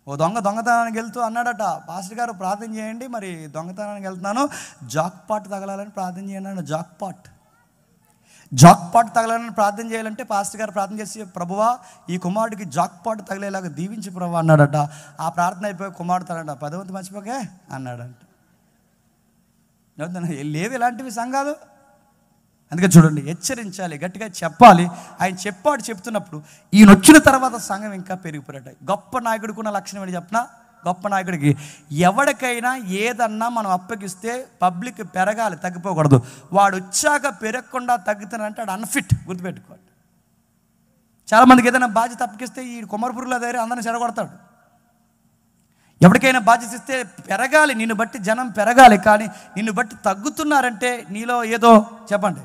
[SPEAKER 2] ఓ దొంగతనానికి వెళ్తూ అన్నాడట, పాస్టర్ గారు ప్రార్థన చేయండి, మరి దొంగతనానికి వెళ్తున్నాను, జాక్ పాట్ తగలాలని ప్రార్థన చేయండి అన్నాడు. జాక్ పాట్ తగలాలని ప్రార్థన చేయాలంటే పాస్టర్ గారు ప్రార్థన చేసి, ప్రభువా ఈ కుమారుడికి జాక్ పాట్ తగిలేలాగా దీవించి ప్రభు అన్నాడట. ఆ ప్రార్థన అయిపోయి కుమారుడు తనంట 10వ వంతు మర్చిపోకే అన్నాడంట. లేవు ఇలాంటివి సంఘాలు. అందుకే చూడండి, హెచ్చరించాలి, గట్టిగా చెప్పాలి. ఆయన చెప్తున్నప్పుడు ఈయన వచ్చిన తర్వాత సంఘం ఇంకా పెరిగిపోయాడు. గొప్ప నాయకుడికి ఉన్న లక్షణం ఏంటి చెప్పిన, గొప్ప నాయకుడికి ఎవరికైనా ఏదన్నా మనం అప్పగిస్తే పబ్లిక్ పెరగాలి, తగ్గిపోకూడదు. వాడు వచ్చాక పెరగకుండా తగ్గుతానంటే వాడు అన్ఫిట్. గుర్తుపెట్టుకోండి. చాలామందికి ఏదైనా బాధ్యత అప్పగిస్తే ఈ కుమారపురుల దగ్గర అందరిని చెడగొడతాడు. ఎవరికైనా బాధ్యత ఇస్తే పెరగాలి, నిన్ను బట్టి జనం పెరగాలి. కానీ నిన్ను బట్టి తగ్గుతున్నారంటే నీలో ఏదో చెప్పండి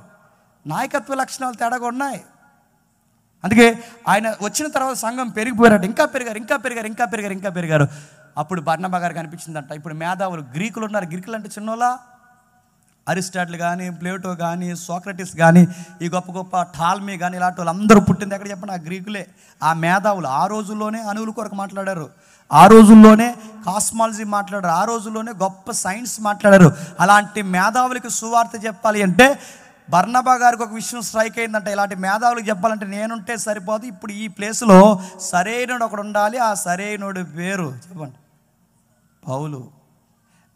[SPEAKER 2] నాయకత్వ లక్షణాలు తేడాగా ఉన్నాయి. అందుకే ఆయన వచ్చిన తర్వాత సంఘం పెరిగిపోయారట. ఇంకా పెరిగారు. అప్పుడు బర్నబా గారికి అనిపించిందంట, ఇప్పుడు మేధావులు గ్రీకులు ఉన్నారు. గ్రీకులు అంటే చిన్నోళ్ళ, అరిస్టాటిల్ కానీ, ప్లేటో కానీ, సోక్రటిస్ కానీ, ఈ గొప్ప టాల్మీ కానీ, ఇలాంటి వాళ్ళు అందరూ పుట్టింది ఎక్కడ చెప్పండి, ఆ గ్రీకులే. ఆ మేధావులు ఆ రోజుల్లోనే అణువుల కొరకు మాట్లాడారు, ఆ రోజుల్లోనే కాస్మాలజీ మాట్లాడారు, ఆ రోజుల్లోనే గొప్ప సైన్స్ మాట్లాడారు. అలాంటి మేధావులకి సువార్త చెప్పాలి అంటే బర్నబా గారికి ఒక విషయం స్ట్రైక్ అయిందంట. ఇలాంటి మేధావులకు చెప్పాలంటే నేనుంటే సరిపోదు, ఇప్పుడు ఈ ప్లేస్లో సరైనడు ఒకడు ఉండాలి. ఆ సరైనడు పేరు చెప్పండి, పౌలు.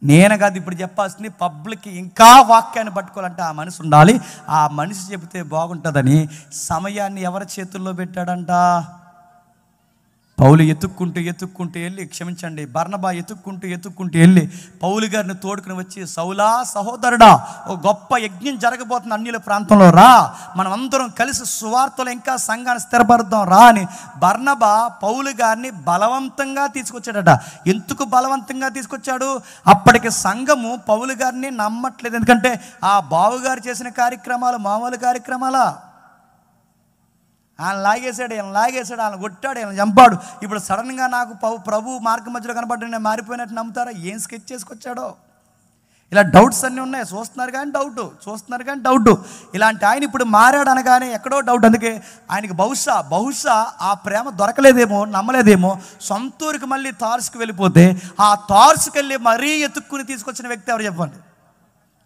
[SPEAKER 2] నేను కాదు ఇప్పుడు చెప్పాల్సింది, పబ్లిక్ ఇంకా వాక్యాన్ని పట్టుకోవాలంటే ఆ మనిషి ఉండాలి. ఆ మనిషి చెబితే బాగుంటుందని సమయాన్ని ఎవరి చేతుల్లో పెట్టాడంట, పౌలు ఎత్తుక్కుంటూ వెళ్ళి, క్షమించండి, బర్నబా ఎత్తుక్కుంటూ వెళ్ళి పౌలు గారిని తోడుకుని వచ్చి, సౌలా సహోదరుడా, ఓ గొప్ప యజ్ఞం జరగబోతున్న అన్యుల ప్రాంతంలో రా, మనం అందరం కలిసి సువార్తలో ఇంకా సంఘాన్ని స్థిరపరుద్దాం రా అని బర్నబా పౌలు గారిని బలవంతంగా తీసుకొచ్చాడట. ఎందుకు బలవంతంగా తీసుకొచ్చాడు? అప్పటికి సంఘము పౌలు గారిని నమ్మట్లేదు. ఎందుకంటే ఆ బావుగారు చేసిన కార్యక్రమాలు మామూలు కార్యక్రమాలా? ఆయన లాగేశాడు, ఆయన కొట్టాడు, ఆయన చంపాడు. ఇప్పుడు సడన్గా నాకు ప్రభు మార్గం మధ్యలో కనబడ్డా నేను మారిపోయినట్టు నమ్ముతారా? ఏం స్కెచ్ చేసుకొచ్చాడో? ఇలా డౌట్స్ అన్నీ ఉన్నాయి. చూస్తున్నారు కానీ డౌట్. ఇలాంటి ఆయన ఇప్పుడు మారాడు అనగానే ఎక్కడో డౌట్. అందుకే ఆయనకి బహుశా ఆ ప్రేమ దొరకలేదేమో, నమ్మలేదేమో. సొంతూరికి మళ్ళీ తార్సుకు వెళ్ళిపోతే ఆ తార్సుకు వెళ్ళి మరీ ఎత్తుక్కుని తీసుకొచ్చిన వ్యక్తి ఎవరు చెప్పండి?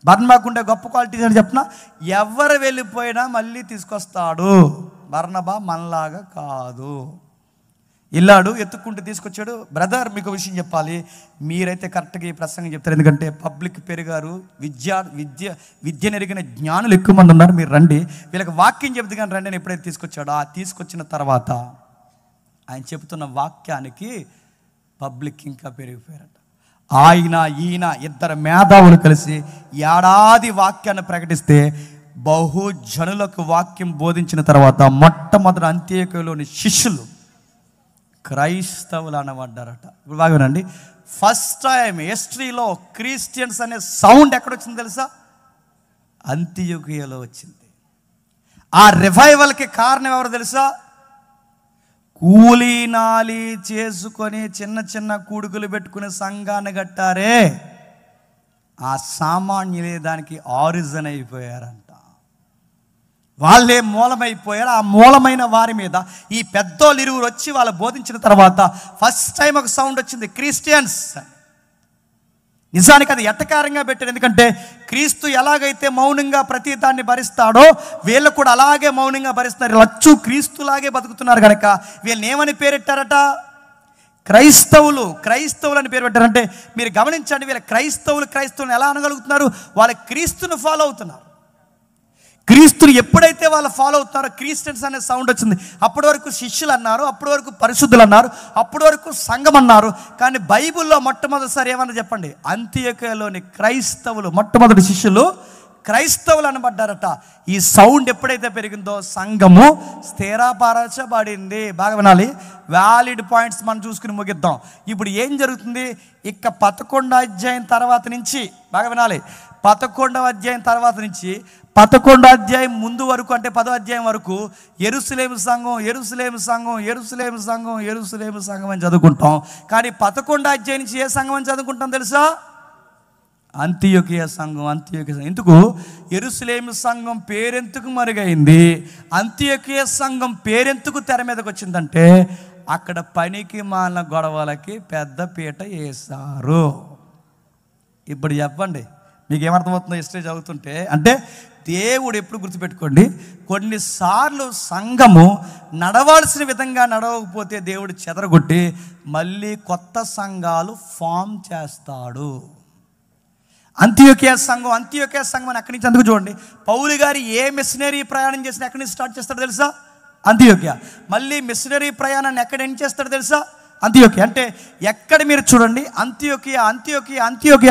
[SPEAKER 2] బర్నబాకుండే గొప్ప క్వాలిటీస్ అని చెప్పిన, ఎవరు వెళ్ళిపోయినా మళ్ళీ తీసుకొస్తాడు. బర్నబా మనలాగా కాదు. ఇల్లాడు ఎత్తుక్కుంటూ తీసుకొచ్చాడు. బ్రదర్, మీకు విషయం చెప్పాలి, మీరైతే కరెక్ట్గా ఈ ప్రసంగం చెప్తారు. ఎందుకంటే పబ్లిక్ పెరిగారు, విద్య నెరిగిన జ్ఞానులు ఎక్కువ మంది ఉన్నారు. మీరు రండి, వీళ్ళకి వాక్యం చెప్తే కానీ రండి అని ఎప్పుడైతే తీసుకొచ్చాడో, ఆ తీసుకొచ్చిన తర్వాత ఆయన చెబుతున్న వాక్యానికి పబ్లిక్ ఇంకా పెరిగిపోయారట. ఈయన ఇద్దరు మేధావులు కలిసి ఏడాది వాక్యాన్ని ప్రకటిస్తే బహుజనులకు వాక్యం బోధించిన తర్వాత మొట్టమొదటి అంత్యోక్యలోని శిష్యులు క్రైస్తవులు అనబడ్డారట. ఇప్పుడు బాగానండి, ఫస్ట్ టైం హిస్టరీలో క్రిస్టియన్స్ అనే సౌండ్ ఎక్కడొచ్చింది తెలుసా? అంత్యోక్యలో వచ్చింది. ఆ రివైవల్కి కారణం ఎవరు తెలుసా? కూలీ నాలి చేసుకొని చిన్న చిన్న కూడుకులు పెట్టుకుని సంఘాన్ని కట్టారే, ఆ సామాన్యులే దానికి ఆరిజిన్ అయిపోయారంట. వాళ్ళే మూలమైపోయారు. ఆ మూలమైన వారి మీద ఈ పెద్దోళ్ళు ఇరువురు వచ్చి వాళ్ళు బోధించిన తర్వాత ఫస్ట్ టైం ఒక సౌండ్ వచ్చింది, క్రిస్టియన్స్. నిజానికి అది ఎట్టకారంగా పెట్టారు. ఎందుకంటే క్రీస్తు ఎలాగైతే మౌనంగా ప్రతి దాన్ని భరిస్తాడో వీళ్ళు కూడా అలాగే మౌనంగా భరిస్తున్నారు. లచ్చు క్రీస్తులాగే బతుకుతున్నారు కనుక వీళ్ళని ఏమని పేరెట్టారట? క్రైస్తవులు. క్రైస్తవులు అని పేరు పెట్టారంటే మీరు గమనించండి, వీళ్ళ క్రైస్తవులు ఎలా అనగలుగుతున్నారు? వాళ్ళ క్రీస్తును ఫాలో అవుతున్నారు. క్రీస్తుని ఎప్పుడైతే వాళ్ళు ఫాలో అవుతున్నారో క్రిస్టియన్స్ అనే సౌండ్ వచ్చింది. అప్పటి వరకు శిష్యులు అన్నారు, అప్పటి వరకు పరిశుద్ధులు అన్నారు, అప్పటి వరకు సంఘం అన్నారు. కానీ బైబిల్లో మొట్టమొదటిసారి ఏమన్నా చెప్పండి? అంతియోకియాలోని క్రైస్తవులు, మొట్టమొదటి శిష్యులు క్రైస్తవులు అనబడ్డారట. ఈ సౌండ్ ఎప్పుడైతే పెరిగిందో సంఘము స్థిరపరచబడింది. బాగా వినాలి, వ్యాలిడ్ పాయింట్స్ మనం చూసుకుని ముగిద్దాం. ఇప్పుడు ఏం జరుగుతుంది? ఇక 11వ అధ్యాయం తర్వాత నుంచి బాగా వినాలి, 11వ అధ్యాయం తర్వాత నుంచి 11వ అధ్యాయం ముందు వరకు, అంటే 10వ అధ్యాయం వరకు యెరూషలేము సంఘం యెరూషలేము సంఘం యెరూషలేము సంఘం యెరూషలేము సంఘం అని చదువుకుంటాం. కానీ 11వ అధ్యాయం నుంచి ఏ సంఘం అని చదువుకుంటాం తెలుసా? అంతియోకియా సంఘం. అంతియోకియా సంఘం ఎందుకు? యెరూషలేము సంఘం పేరెందుకు మరుగైంది, అంతియోకియా సంఘం పేరెందుకు తెర మీదకి వచ్చిందంటే అక్కడ పనికి మాలిన గొడవలకి పెద్ద పీట వేశారు. ఇప్పుడు చెప్పండి, మీకు ఏమర్థమవుతుందో హిస్టరీ చదువుతుంటే? అంటే దేవుడు ఎప్పుడు గుర్తుపెట్టుకోండి, కొన్నిసార్లు సంఘము నడవాల్సిన విధంగా నడవకపోతే దేవుడు చెదరగొట్టి మళ్ళీ కొత్త సంఘాలు ఫామ్ చేస్తాడు. అంతియోకియా సంఘం అని అక్కడి నుంచి అందుకు చూడండి, పౌలు గారు ఏ మిషనరీ ప్రయాణం చేసినా ఎక్కడి నుంచి స్టార్ట్ చేస్తాడో తెలుసా? అంతియోకియా. మళ్ళీ మిషనరీ ప్రయాణాన్ని ఎక్కడ ఎండ్ చేస్తాడో తెలుసా? అంతియోకియా. అంటే ఎక్కడ మీరు చూడండి, అంతియోకియా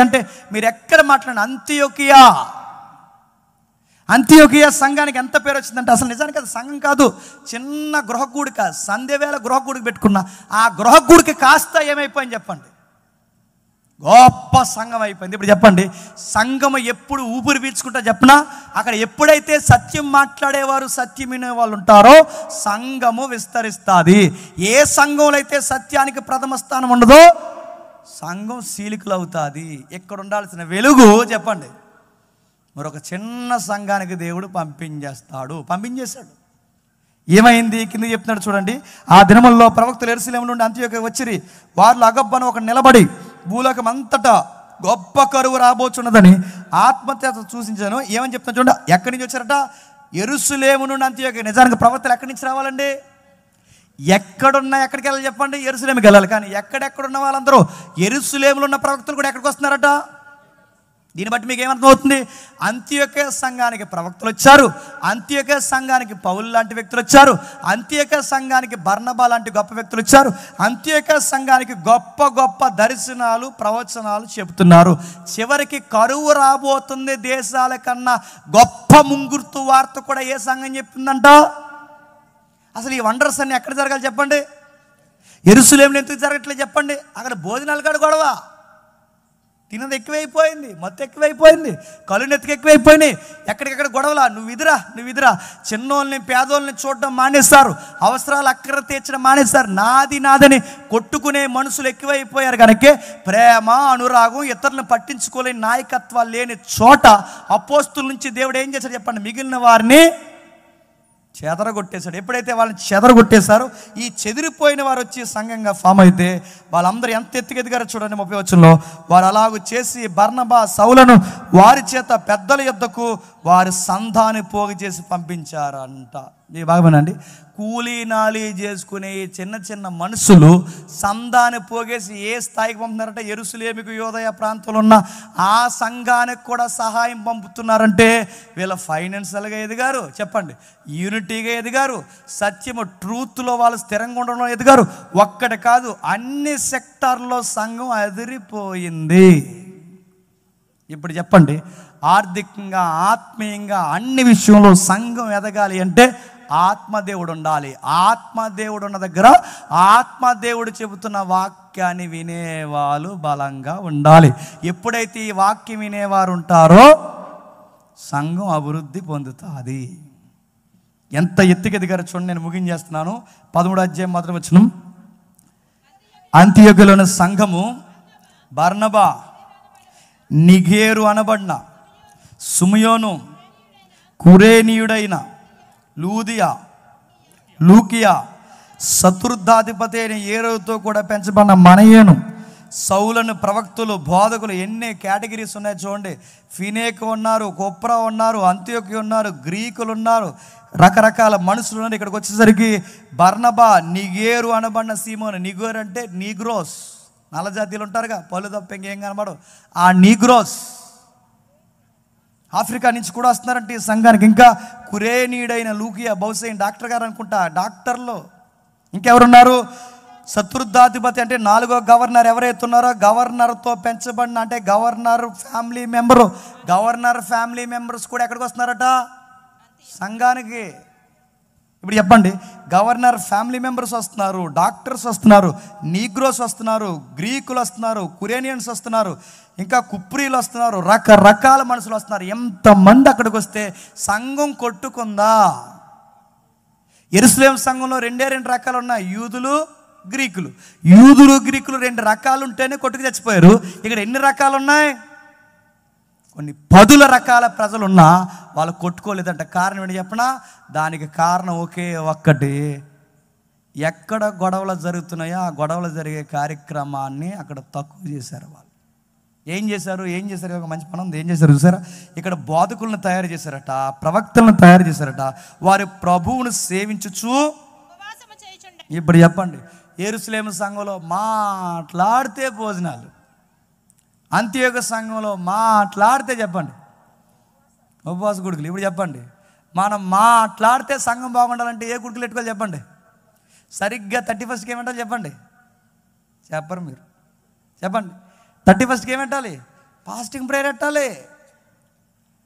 [SPEAKER 2] అంటే మీరు ఎక్కడ మాట్లాడండి అంతియోకియా సంఘానికి ఎంత పేరు వచ్చిందంటే అసలు నిజానికి అది సంఘం కాదు, చిన్న గృహకూడిక, సంధ్యవేళ గృహకూడికి పెట్టుకున్న ఆ గృహకూడికి కాస్త ఏమైపోయింది చెప్పండి? గొప్ప సంఘం అయిపోయింది. ఇప్పుడు చెప్పండి, సంఘం ఎప్పుడు ఊపిరి పీల్చుకుంటా చెప్పనా? అక్కడ ఎప్పుడైతే సత్యం మాట్లాడేవారు, సత్యం వినే వాళ్ళు ఉంటారో సంఘము విస్తరిస్తుంది. ఏ సంఘంలో అయితే సత్యానికి ప్రథమ స్థానం ఉండదో సంఘం సీలికలు అవుతుంది. ఇక్కడ ఉండాల్సిన వెలుగు చెప్పండి మరొక చిన్న సంఘానికి దేవుడు పంపించేశాడు. ఏమైంది? కింద చెప్తున్నాడు చూడండి. ఆ దినముల్లో ప్రవక్తలు యెరూషలేము నుండి అంతియోకియాకు వచ్చిరి. వారిలో అగబ్బను ఒక నిలబడి భూలోకం అంతటా గొప్ప కరువు రాబోచున్నదని ఆత్మహత్య సూచించాను. ఏమని చెప్తున్నా చూడండి, ఎక్కడి నుంచి వచ్చారట? యెరూషలేము నుండి అంతియోకియా. నిజానికి ప్రవక్తలు ఎక్కడి నుంచి రావాలండి? ఎక్కడికి వెళ్ళాలి చెప్పండి? యెరూషలేముకి వెళ్ళాలి. కానీ ఎక్కడెక్కడున్న వాళ్ళందరూ యెరూషలేములో ఉన్న ప్రవక్తలు కూడా ఎక్కడికి వస్తున్నారట? దీన్ని బట్టి మీకు ఏమర్థం అవుతుంది? అంతియోకియా సంఘానికి ప్రవక్తలు వచ్చారు, అంతియోకియా సంఘానికి పౌలు లాంటి వ్యక్తులు వచ్చారు, అంతియోకియా సంఘానికి బర్నబా లాంటి గొప్ప వ్యక్తులు వచ్చారు, అంతియోకియా సంఘానికి గొప్ప గొప్ప దర్శనాలు ప్రవచనాలు చెబుతున్నారు. చివరికి కరువు రాబోతుంది దేశాల కన్నా గొప్ప ముంగుర్తు వార్త కూడా ఏ సంఘం చెప్తుందంట? అసలు ఈ వండర్స్ అన్ని ఎక్కడ జరగాలి చెప్పండి? యెరూషలేములో ఎందుకు జరగట్లేదు చెప్పండి? అక్కడ భోజనాలు కాడ గొడవ, తినది ఎక్కువైపోయింది, మొత్తం ఎక్కువైపోయింది, కలునెత్తికి ఎక్కువైపోయినాయి, ఎక్కడికెక్కడ గొడవలా. నువ్వు ఇదిరా చిన్నోళ్ళని పేదోళ్ళని చూడడం మానేస్తారు, అవసరాలు అక్కర తీర్చడం మానేస్తారు, నాదని కొట్టుకునే మనుషులు ఎక్కువైపోయారు. కనుక ప్రేమ అనురాగం ఇతరులను పట్టించుకోలేని నాయకత్వాలు లేని చోట అపోస్తుల నుంచి దేవుడు ఏం చేశాడు చెప్పండి? మిగిలిన వారిని చెదరగొట్టేశాడు. ఎప్పుడైతే వాళ్ళని చెదరగొట్టేశారో ఈ చెదిరిపోయిన వారు వచ్చి సంఘంగా ఫామ్ అయితే వాళ్ళందరూ ఎంత ఎత్తుకెదిగారో చూడండి. 30 వచనంలో వారు అలాగూ చేసి బర్నబా సౌలను వారి చేత పెద్దల యొద్దకు వారి సంధాన్ని పోగు చేసి పంపించారంట. ఈ భాగమేనండి. కూలీ నాలి చేసుకునే చిన్న చిన్న మనుషులు సంధాన్ని పోగేసి ఏ స్థాయికి పంపుతున్నారంటే యెరూషలేముకు యూదయ ప్రాంతంలో ఉన్న ఆ సంఘానికి కూడా సహాయం పంపుతున్నారంటే వీళ్ళ ఫైనాన్షియల్గా ఎదిగారు చెప్పండి, యూనిటీగా ఎదిగారు, సత్యము ట్రూత్లో వాళ్ళు స్థిరంగా ఉండడంలో ఎదిగారు. ఒక్కటి కాదు, అన్ని సెక్టార్లో సంఘం అదిరిపోయింది. ఇప్పుడు చెప్పండి, ఆర్థికంగా ఆత్మీయంగా అన్ని విషయంలో సంఘం ఎదగాలి అంటే ఆత్మదేవుడు ఉండాలి. ఆత్మదేవుడు ఉన్న దగ్గర ఆత్మదేవుడు చెబుతున్న వాక్యాన్ని వినేవాళ్ళు బలంగా ఉండాలి. ఎప్పుడైతే ఈ వాక్యం వినేవారు ఉంటారో సంఘం అభివృద్ధి పొందుతుంది. ఎంత ఎత్తుకు ఎదిగారో చూడండి. నేను ముగించేస్తున్నాను. 13వ అధ్యాయం మొదటి వచనం. అంతియోకులోని సంఘము బర్నబా, నిగేరు అనబడిన సుమయోను, కురేనీయుడైన లూకియా, శత్రుద్ధాధిపతి అయిన ఏరోతో కూడా పెంచబడిన మనయేను, సౌలను, ప్రవక్తులు, బోధకులు, ఎన్ని కేటగిరీస్ ఉన్నాయి చూడండి. ఫినేకు ఉన్నారు, కొప్రా ఉన్నారు, అంత్యోకి ఉన్నారు, గ్రీకులు ఉన్నారు, రకరకాల మనుషులు ఉన్నారు. ఇక్కడికి వచ్చేసరికి బర్నబా, నిగేరు అనబడిన సీమోను. నిగేరు అంటే నీగ్రోస్, నల్లజాతీయులు ఉంటారుగా, పళ్ళు తప్ప ఇంకేం కనబడవు. ఆ నీగ్రోస్ ఆఫ్రికా నుంచి కూడా వస్తున్నారంటే ఈ సంఘానికి. ఇంకా కురేనీయుడైన లూకియా, బహుశా డాక్టర్ గారు అనుకుంటా, డాక్టర్లు. ఇంకెవరున్నారు? శత్రుద్ధాధిపతి అంటే 4వ గవర్నర్ ఎవరైతే ఉన్నారో, గవర్నర్తో పెంచబడిన, అంటే governor family member. Governor family members కూడా ఎక్కడికి వస్తున్నారట? సంఘానికి. ఇప్పుడు చెప్పండి, గవర్నర్ ఫ్యామిలీ మెంబర్స్ వస్తున్నారు, డాక్టర్స్ వస్తున్నారు, నీగ్రోస్ వస్తున్నారు, గ్రీకులు వస్తున్నారు, కురేనియన్స్ వస్తున్నారు, ఇంకా కుప్రీలు వస్తున్నారు, రకరకాల మనుషులు వస్తున్నారు. ఎంతమంది అక్కడికి వస్తే సంఘం కొట్టుకుందా? యెరూషలేము సంఘంలో 2 రకాలు ఉన్నాయి, యూదులు, గ్రీకులు. యూదులు, గ్రీకులు 2 రకాలు ఉంటేనే కొట్టుకు చచ్చిపోయారు. ఇక్కడ ఎన్ని రకాలు ఉన్నాయి? కొన్ని 10 రకాల ప్రజలు ఉన్నా వాళ్ళు కొట్టుకోలేదంట. కారణం ఏంటి చెప్పనా? దానికి కారణం ఒకే ఒక్కటి. ఎక్కడ గొడవలు జరుగుతున్నాయో ఆ గొడవలు జరిగే కార్యక్రమాన్ని అక్కడ తక్కువ చేశారు. వాళ్ళు ఏం చేశారు? ఒక మంచి పని ఉంది. ఏం చేశారు చూసారా? ఇక్కడ బోధకులను తయారు చేశారట, ప్రవక్తలను తయారు చేశారట. వారి ప్రభువును సేవించుచు. ఇప్పుడు చెప్పండి, యెరూషలేము సంఘంలో మాట్లాడితే భోజనాలు, అంత్యోక సంఘంలో మాట్లాడితే చెప్పండి ఉపవాస గుడుకులు. ఇప్పుడు చెప్పండి, మనం మాట్లాడితే సంఘం బాగుండాలంటే ఏ గుడుకులు పెట్టుకోవాలి చెప్పండి? సరిగ్గా 31st ఏమంటారు చెప్పండి? చెప్పరు మీరు. చెప్పండి, 31st ఏమెట్టాలి? ఫాస్టింగ్ ప్రేయర్ పెట్టాలి.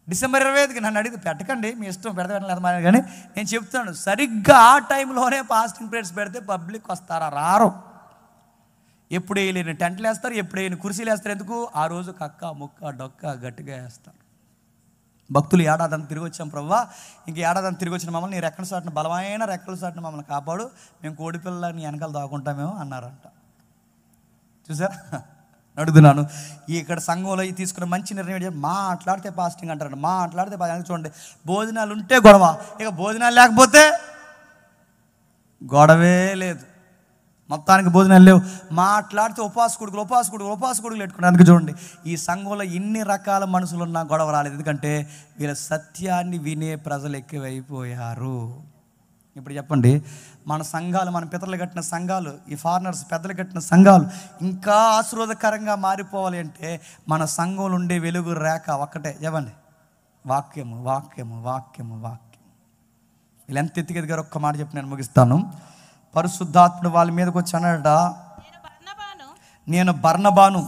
[SPEAKER 2] డిసెంబర్ 25కి నన్ను అడిగితే పెట్టకండి, మీ ఇష్టం, పెడతా పెట్టలేదు మరి. కానీ నేను చెప్తున్నాను, సరిగ్గా ఆ టైంలోనే ఫాస్టింగ్ ప్రేయర్స్ పెడితే పబ్లిక్ వస్తారా? రారు. ఎప్పుడు వేయలేని టెంట్లు వేస్తారు, ఎప్పుడు వేయని కుర్చీలు వేస్తారు. ఎందుకు? ఆ రోజు కక్క ముక్క డొక్క గట్టిగా వేస్తారు. భక్తులు ఏడాదంతా తిరిగి వచ్చాం ప్రభువా, ఇంక ఏడాదంతా తిరిగి వచ్చిన మమ్మల్ని నీ రెక్కల సాటున, బలమైన రెక్కల సాటున మమ్మల్ని కాపాడు, మేము కోడిపిల్ల నీ వెనకాల దాక్కుంటామేమో అన్నారంట. చూసారా? అడుగుతున్నాను, ఇక్కడ సంఘంలో తీసుకున్న మంచి నిర్ణయం మాట్లాడితే ఫాస్టింగ్ అంటారంట. మాట్లాడితే చూడండి, భోజనాలు ఉంటే గొడవ, ఇక భోజనాలు లేకపోతే గొడవే లేదు. మొత్తానికి భోజనాలు లేవు, మాట్లాడితే ఉపవాస కొడుకులు పెట్టుకున్నారు. అందుకే చూడండి, ఈ సంఘంలో ఇన్ని రకాల మనుషులు ఉన్నా గొడవ రాలేదు. ఎందుకంటే వీళ్ళ సత్యాన్ని వినే ప్రజలు ఎక్కువైపోయారు. ఇప్పుడు చెప్పండి, మన సంఘాలు, మన పితరులు కట్టిన సంఘాలు, ఈ ఫారినర్స్ పెద్దలు కట్టిన సంఘాలు ఇంకా ఆశీర్వాదకరంగా మారిపోవాలి అంటే మన సంఘంలో ఉండే వెలుగు రేఖ ఒక్కటే. చెప్పండి, వాక్యము. వీళ్ళు ఎంత ఎత్తుకెదిగారు? ఒక్క మాట చెప్పి నేను ముగిస్తాను. పరిశుద్ధాత్ముడు వాళ్ళ మీదకి వచ్చి అన్నాడట, నేను బర్నబాను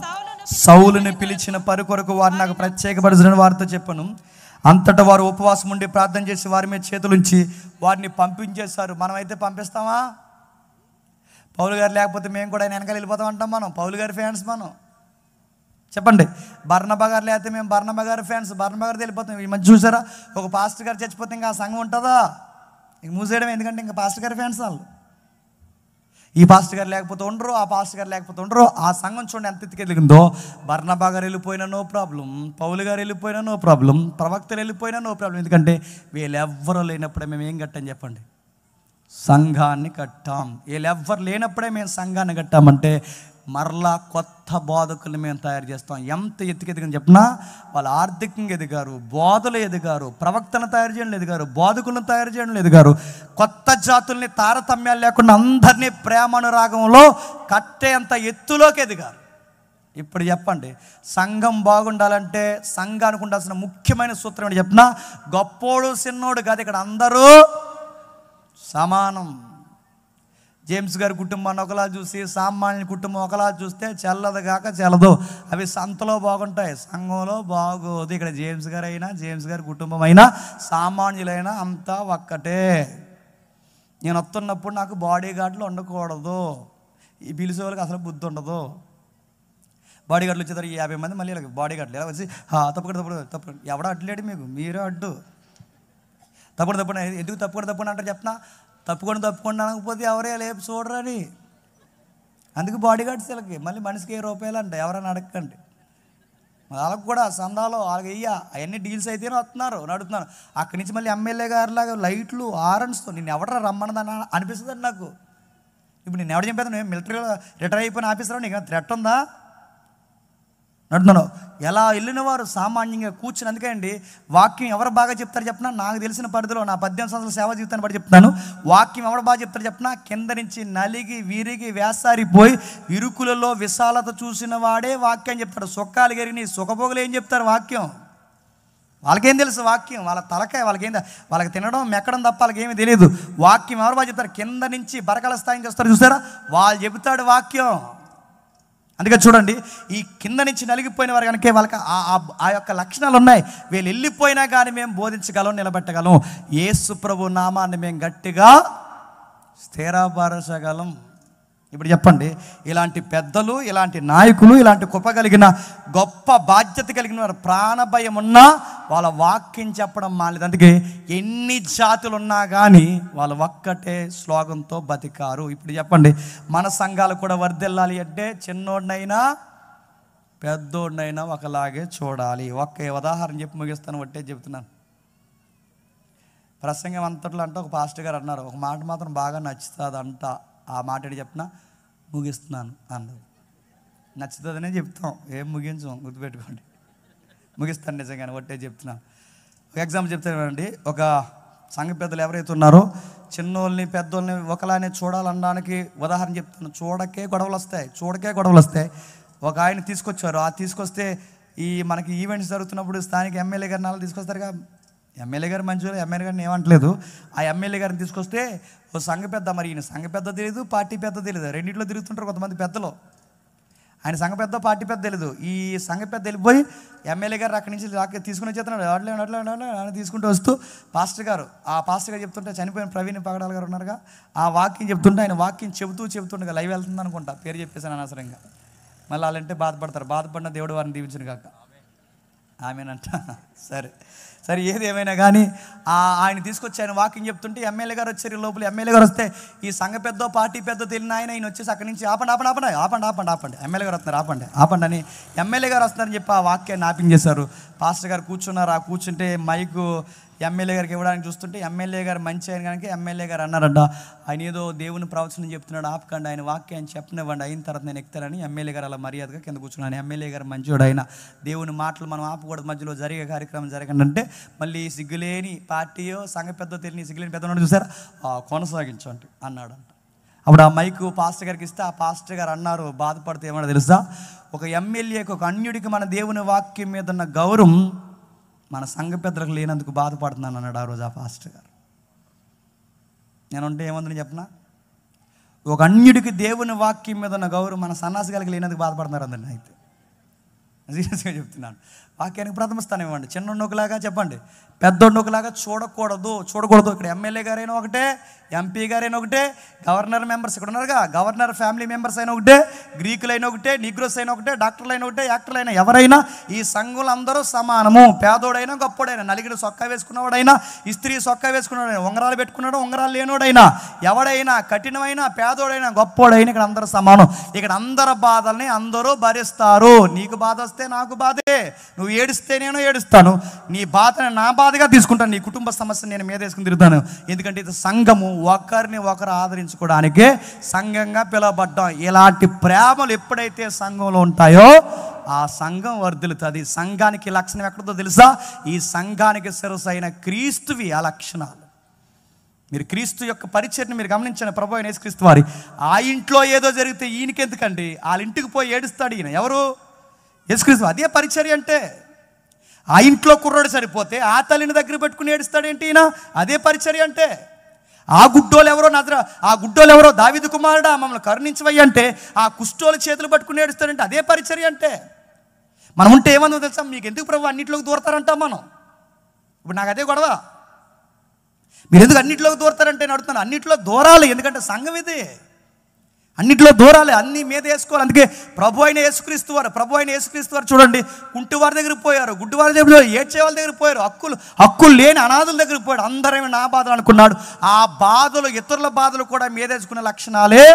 [SPEAKER 2] సౌలుని పిలిచిన పని కొరకు వారు నాకు ప్రత్యేకపరిచిన వారితో చెప్పను. అంతటా వారు ఉపవాసం ఉండి ప్రార్థన చేసి వారి మీద చేతులుంచి వారిని పంపించేశారు. మనమైతే పంపిస్తామా? పౌలు గారు లేకపోతే మేము కూడా ఆయన వెనకాల వెళ్ళిపోతాం అంటాం. మనం పౌలు గారి ఫ్యాన్స్. మనం చెప్పండి, బర్నబా గారు లేకపోతే మేము బర్నబా గారి ఫ్యాన్స్, బర్నబా గారితో వెళ్ళిపోతాం. ఈ మధ్య చూసారా, ఒక పాస్టర్ గారు చచ్చిపోతే ఇంకా ఆ సంఘం ఉంటుందా? ఇంక మూసేయడం. ఎందుకంటే ఇంకా పాస్టర్ గారి ఫ్యాన్స్ వాళ్ళు. ఈ పాస్టర్ గారు లేకపోతే ఉండరు, ఆ పాస్టర్ గారు లేకపోతే ఉండరు. ఆ సంఘం చూడండి ఎంత ఎత్తుకెదిగిందో. బర్నబా గారు వెళ్ళిపోయినా నో ప్రాబ్లం, పౌలు గారు వెళ్ళిపోయినా నో ప్రాబ్లం, ప్రవక్తలు వెళ్ళిపోయినా నో ప్రాబ్లం. ఎందుకంటే వీళ్ళెవ్వరూ లేనప్పుడే మేము ఏం కట్టాం చెప్పండి? సంఘాన్ని కట్టాం. వీళ్ళెవ్వరు లేనప్పుడే మేము సంఘాన్ని కట్టామంటే మరలా కొత్త బోధకుల్ని మేము తయారు చేస్తాం. ఎంత ఎత్తుకెదిగని చెప్పినా వాళ్ళు ఆర్థికంగా ఎదిగారు, బోధలు ఎదిగారు, ప్రవక్తను తయారు చేయడం ఎదిగారు, బోధకులను తయారు చేయడం ఎదిగారు. కొత్త జాతుల్ని తారతమ్యాలు లేకుండా అందరినీ ప్రేమానురాగంలో కట్టేంత ఎత్తులోకి ఎదిగారు. ఇప్పుడు చెప్పండి, సంఘం బాగుండాలంటే సంఘానికి ఉండాల్సిన ముఖ్యమైన సూత్రం ఏంటి చెప్పినా? గొప్పోడు చిన్నోడు కాదు, ఇక్కడ అందరూ సమానం. జేమ్స్ గారి కుటుంబాన్ని ఒకలా చూసి సామాన్య కుటుంబం ఒకలా చూస్తే చెల్లదు కాక చెల్లదు. అవి సంతలో బాగుంటాయి, సంఘంలో బాగోదు. ఇక్కడ జేమ్స్ గారు అయినా, జేమ్స్ గారి కుటుంబం అయినా, సామాన్యులైనా అంతా ఒక్కటే. నేను వస్తున్నప్పుడు నాకు బాడీ గార్డులు ఉండకూడదు. ఈ పిలిచే వాళ్ళకి అసలు బుద్ధి ఉండదు. బాడీ గార్డులు వచ్చేదారు 50 మంది, మళ్ళీ బాడీ గార్డులు ఎలా వచ్చి తప్పకుండా ఎవడ అడ్డులేడు, మీరే అడ్డు. తప్పకుండా ఎందుకు తప్పకుండా అంటారు చెప్పనా? తప్పుకొని అనకపోతే ఎవరే లేపు చూడరని. అందుకు బాడీ గార్డ్స్ వీళ్ళకి మళ్ళీ మనిషికి 1000 రూపాయలు అంట, ఎవరైనా అడగకండి. వాళ్ళకు కూడా సందాలో వాళ్ళకి అవన్నీ డీల్స్ అయితేనే వస్తున్నారు, నడుతున్నారు. అక్కడి నుంచి మళ్ళీ ఎమ్మెల్యే గారిలాగా లైట్లు ఆరెంజ్తో నిన్ను ఎవడరా రమ్మన్నదని అనిపిస్తుందండి నాకు. ఇప్పుడు నేను ఎవరు చెప్పేది, నేను మిలిటరీలో రిటైర్ అయిపోయిన ఆఫీసర్, నీకు థ్రెట్ ఉందా? నడుతున్నాను. ఎలా వెళ్ళిన వారు సామాన్యంగా కూర్చుని, అందుకే అండి వాక్యం ఎవరు బాగా చెప్తారు చెప్పినా, నాకు తెలిసిన పరిధిలో నా 18 సంవత్సరాల సేవా జీవితాన్ని బట్టి చెప్తున్నాను, వాక్యం ఎవరు బాగా చెప్తారు చెప్పినా, కింద నుంచి నలిగి విరిగి వేసారిపోయి ఇరుకులలో విశాలత చూసిన వాడే వాక్యం చెప్తాడు. సొక్కాలు గరిని సుఖభోగులు ఏం చెప్తారు వాక్యం? వాళ్ళకేం తెలుసు వాక్యం? వాళ్ళ తలకాయ వాళ్ళకి తినడం మెక్కడం తప్ప వాళ్ళకి ఏమీ తెలియదు. వాక్యం ఎవరు బాగా చెప్తారు? కింద నుంచి బరకల స్థాయికి వస్తారు చూసారా, వాళ్ళు చెబుతాడు వాక్యం. అందుకే చూడండి, ఈ కింద నుంచి నలిగిపోయిన వారు కనుక వాళ్ళకి ఆ యొక్క లక్షణాలు ఉన్నాయి. వీళ్ళు వెళ్ళిపోయినా కానీ మేము బోధించగలం, నిలబెట్టగలం. యేసు ప్రభు నామాన్ని మేము గట్టిగా స్థిరపరచగలం. ఇప్పుడు చెప్పండి, ఇలాంటి పెద్దలు, ఇలాంటి నాయకులు, ఇలాంటి కృప కలిగిన గొప్ప బాధ్యత కలిగిన వారు ప్రాణభయం ఉన్నా వాళ్ళ వాక్యం చెప్పడం మాలేదు. అందుకే ఎన్ని జాతులు ఉన్నా కానీ వాళ్ళు ఒక్కటే స్లోగంతో బతికారు. ఇప్పుడు చెప్పండి, మన సంఘాలు కూడా వర్ధిల్లాలి అంటే చిన్నోడినైనా పెద్దోడినైనా ఒకలాగే చూడాలి. ఒక్క ఉదాహరణ చెప్పి ముగిస్తాను, ఒట్టే చెప్తున్నాను. ప్రసంగం అంతట్లో అంటే ఒక పాస్టర్ గారు అన్నారు, ఒక మాట మాత్రం బాగా నచ్చుతుందంట. ఆ మాట చెప్పినా ముగిస్తున్నాను అన్నారు. నచ్చుతుందనే చెప్తాం, ఏం ముగించాం, గుర్తుపెట్టుకోండి. ముగిస్తాను నిజంగానే, ఒట్టే చెప్తున్నాను. ఒక ఎగ్జాంపుల్ చెప్తానండి. ఒక సంఘ పెద్దలు ఎవరైతే ఉన్నారో చిన్నోళ్ళని పెద్దోళ్ళని ఒకలానే చూడాలనడానికి ఉదాహరణ చెప్తాను. చూడకే గొడవలు వస్తాయి. ఒక ఆయన తీసుకొచ్చారు. తీసుకొస్తే మనకి ఈవెంట్స్ జరుగుతున్నప్పుడు స్థానిక ఎమ్మెల్యే గారిని అలా తీసుకొస్తారుగా. ఎమ్మెల్యే గారు మంచిగా, ఎమ్మెల్యే గారిని ఏమంటలేదు. ఆ ఎమ్మెల్యే గారిని తీసుకొస్తే ఓ సంఘ పెద్ద, మరి ఈయన సంఘ పెద్ద తెలియదు, పార్టీ పెద్ద తెలియదు, రెండింటిలో తిరుగుతుంటారు కొంతమంది పెద్దలు. ఆయన సంఘ పెద్ద, పార్టీ పెద్ద తెలియదు. ఈ సంఘ పెద్ద వెళ్ళిపోయి ఎమ్మెల్యే గారు అక్కడి నుంచి తీసుకుని వచ్చేస్తున్నాడు. అట్లా తీసుకుంటూ వస్తూ పాస్టర్ గారు చెప్తుంటే, చనిపోయిన ప్రవీణ్ పగడాల గారు ఉన్నారుగా, ఆ వాక్యం చెప్తుంటే ఆయన వాక్యం చెబుతుండగా లైవ్ వెళ్తుంది అనుకుంటా, పేరు చెప్పేసాను అనవసరంగా. మళ్ళీ వాళ్ళంటే బాధపడిన దేవుడు వారిని దీవించను కాక, ఆమెనంట. సరే ఏది ఏమైనా కానీ ఆయన తీసుకొచ్చి ఆయన వాకింగ్ చెప్తుంటే ఎమ్మెల్యే గారు వచ్చారు. లోపల ఎమ్మెల్యే గారు వస్తే ఈ సంఘ పెద్ద, పార్టీ పెద్ద తెలియని ఆయన వచ్చేసి అక్కడి నుంచి ఆపండి ఎమ్మెల్యే గారు వస్తున్నారు, ఆపండి అని ఎమ్మెల్యే గారు వస్తున్నారని చెప్పి ఆ వాక్యాన్ని ఆపింగ్ చేశారు. పాస్టర్ గారు కూర్చున్నారు. కూర్చుంటే మైకు ఎమ్మెల్యే గారికి ఇవ్వడానికి చూస్తుంటే ఎమ్మెల్యే గారు మంచి ఆయన కనుక ఎమ్మెల్యే గారు అన్నారంట, ఆయన ఏదో దేవుని ప్రవచనం చెప్తున్నాడు, ఆపకండి, ఆయన వాక్యాన్ని చెప్పనివ్వండి, అయిన తర్వాత నేను ఎక్కుతానని. ఎమ్మెల్యే గారు అలా మర్యాదగా కింద కూర్చున్నాను. ఎమ్మెల్యే గారు మంచివాడు, ఆయన దేవుని మాటలు మనం ఆపకూడదు, మధ్యలో జరిగే కార్యక్రమం జరగండి అంటే మళ్ళీ సిగ్గులేని పార్టీయో సంఘ పెద్ద తెలియని సిగ్గులేని పెద్దవాడు చూసారా, కొనసాగించండి అన్నాడంట. అప్పుడు ఆ మైకు పాస్టర్ గారికి ఇస్తే ఆ పాస్టర్ గారు అన్నారు, బాధపడితే ఏమన్నా తెలుసా, ఒక ఎమ్మెల్యేకి, ఒక అన్యుడికి మన దేవుని వాక్యం మీద ఉన్న గౌరవం మన సంఘ పెద్దలకు లేనందుకు బాధపడుతున్నాను అన్నాడు ఆ రోజు ఆ పాస్టర్ గారు. నేనుంటే ఏముందని చెప్పనా, ఒక అన్యుడికి దేవుని వాక్యం మీద ఉన్న గౌరవం మన సన్నాసి గారికి లేనందుకు బాధపడుతున్నారు అందరినీ. అయితే సీరియస్గా చెప్తున్నాను, వాక్యానికి ప్రథమ స్థానం ఇవ్వండి. చిన్నోడిలాగా చెప్పండి, పెద్దోడిలాగా చూడకూడదు. ఇక్కడ ఎమ్మెల్యే గారైనా ఒకటే, ఎంపీ గారైనా ఒకటే, గవర్నర్ మెంబర్స్ ఇక్కడ ఉన్నారుగా, గవర్నర్ ఫ్యామిలీ మెంబర్స్ అయినా ఒకటే, గ్రీకులైనా ఒకటే, నీగ్రోస్ అయినా ఒకటే, డాక్టర్లు అయినా ఒకటే, యాక్టర్లు అయినా ఎవరైనా ఈ సంఘంలో అందరూ సమానము. పేదోడైనా గొప్పోడైనా, నలిగిన సొక్కా వేసుకున్నవాడైనా, ఇస్త్రీ సొక్కా వేసుకున్నవాడైనా, ఉంగరాలు పెట్టుకున్నాడు, ఉంగరాలు లేనోడైనా, ఎవడైనా కఠినమైన పేదోడైనా గొప్పోడైనా ఇక్కడ అందరూ సమానం. ఇక్కడ అందరి బాధల్ని అందరూ భరిస్తారు. నీకు బాధ వస్తే నాకు బాధే, నువ్వు ఏడిస్తే నేను ఏడుస్తాను, నీ బాధని నా బాధగా తీసుకుంటాను, నీ కుటుంబ సమస్యను నేను మీద వేసుకుని తిరుగుతాను. ఎందుకంటే ఇది సంఘము, ఒకరిని ఒకరు ఆదరించుకోవడానికే సంఘంగా పిలువబడ్డాం. ఇలాంటి ప్రేమలు ఎప్పుడైతే సంఘంలో ఉంటాయో ఆ సంఘం వర్ధిల్లుతుంది. సంఘానికి లక్షణం ఎక్కడో తెలుసా, ఈ సంఘానికి శిరస్సు అయిన క్రీస్తువి ఆ లక్షణాలు. మీరు క్రీస్తు యొక్క పరిచర్ని మీరు గమనించండి. ప్రభు అయిన యేసుక్రీస్తు వారి ఆ ఇంట్లో ఏదో జరిగితే ఈయనకి ఎందుకండి, వాళ్ళ ఇంటికి పోయి ఏడుస్తాడు ఈయన. ఎవరు? యేసుక్రీస్తు. అదే పరిచర్య అంటే. ఆ ఇంట్లో కుర్రోడు సరిపోతే ఆ తల్లిని దగ్గర పెట్టుకుని ఏడుస్తాడేంటి ఈయన? అదే పరిచర్య అంటే. ఆ గుడ్డోలు ఎవరో దావీదు కుమారుడా మమ్మల్ని కరుణించవయ్య అంటే ఆ కుష్ఠోలు చేతులు పట్టుకుని ఏడుస్తాడంటే అదే పరిచర్య అంటే. మనం ఉంటే ఏమన్నా తెలుసా, మీకు ఎందుకు ప్రభు అన్నింటిలోకి దూరతారంటాం మనం. ఇప్పుడు నాకు అదే గొడవ, మీరు ఎందుకు అన్నింటిలోకి దూరతారంటే నేను అడుగుతున్నాను. అన్నింటిలో దూరాలి, ఎందుకంటే సంఘం ఇది. అన్నింటిలో దూరాలి, అన్నీ మీద వేసుకోవాలి. అందుకే ప్రభు అయిన యేసుక్రీస్తు వారు చూడండి, కుంటివారి దగ్గరికి పోయారు, గుడ్డివారి దగ్గర పోయారు, ఏడ్చే వాళ్ళ దగ్గరికి పోయారు, హక్కులు లేని అనాథుల దగ్గరికి పోయాడు. అందరేమో నా బాధలు అనుకున్నాడు. ఆ బాధలు, ఇతరుల బాధలు కూడా మీదేసుకునే లక్షణాలే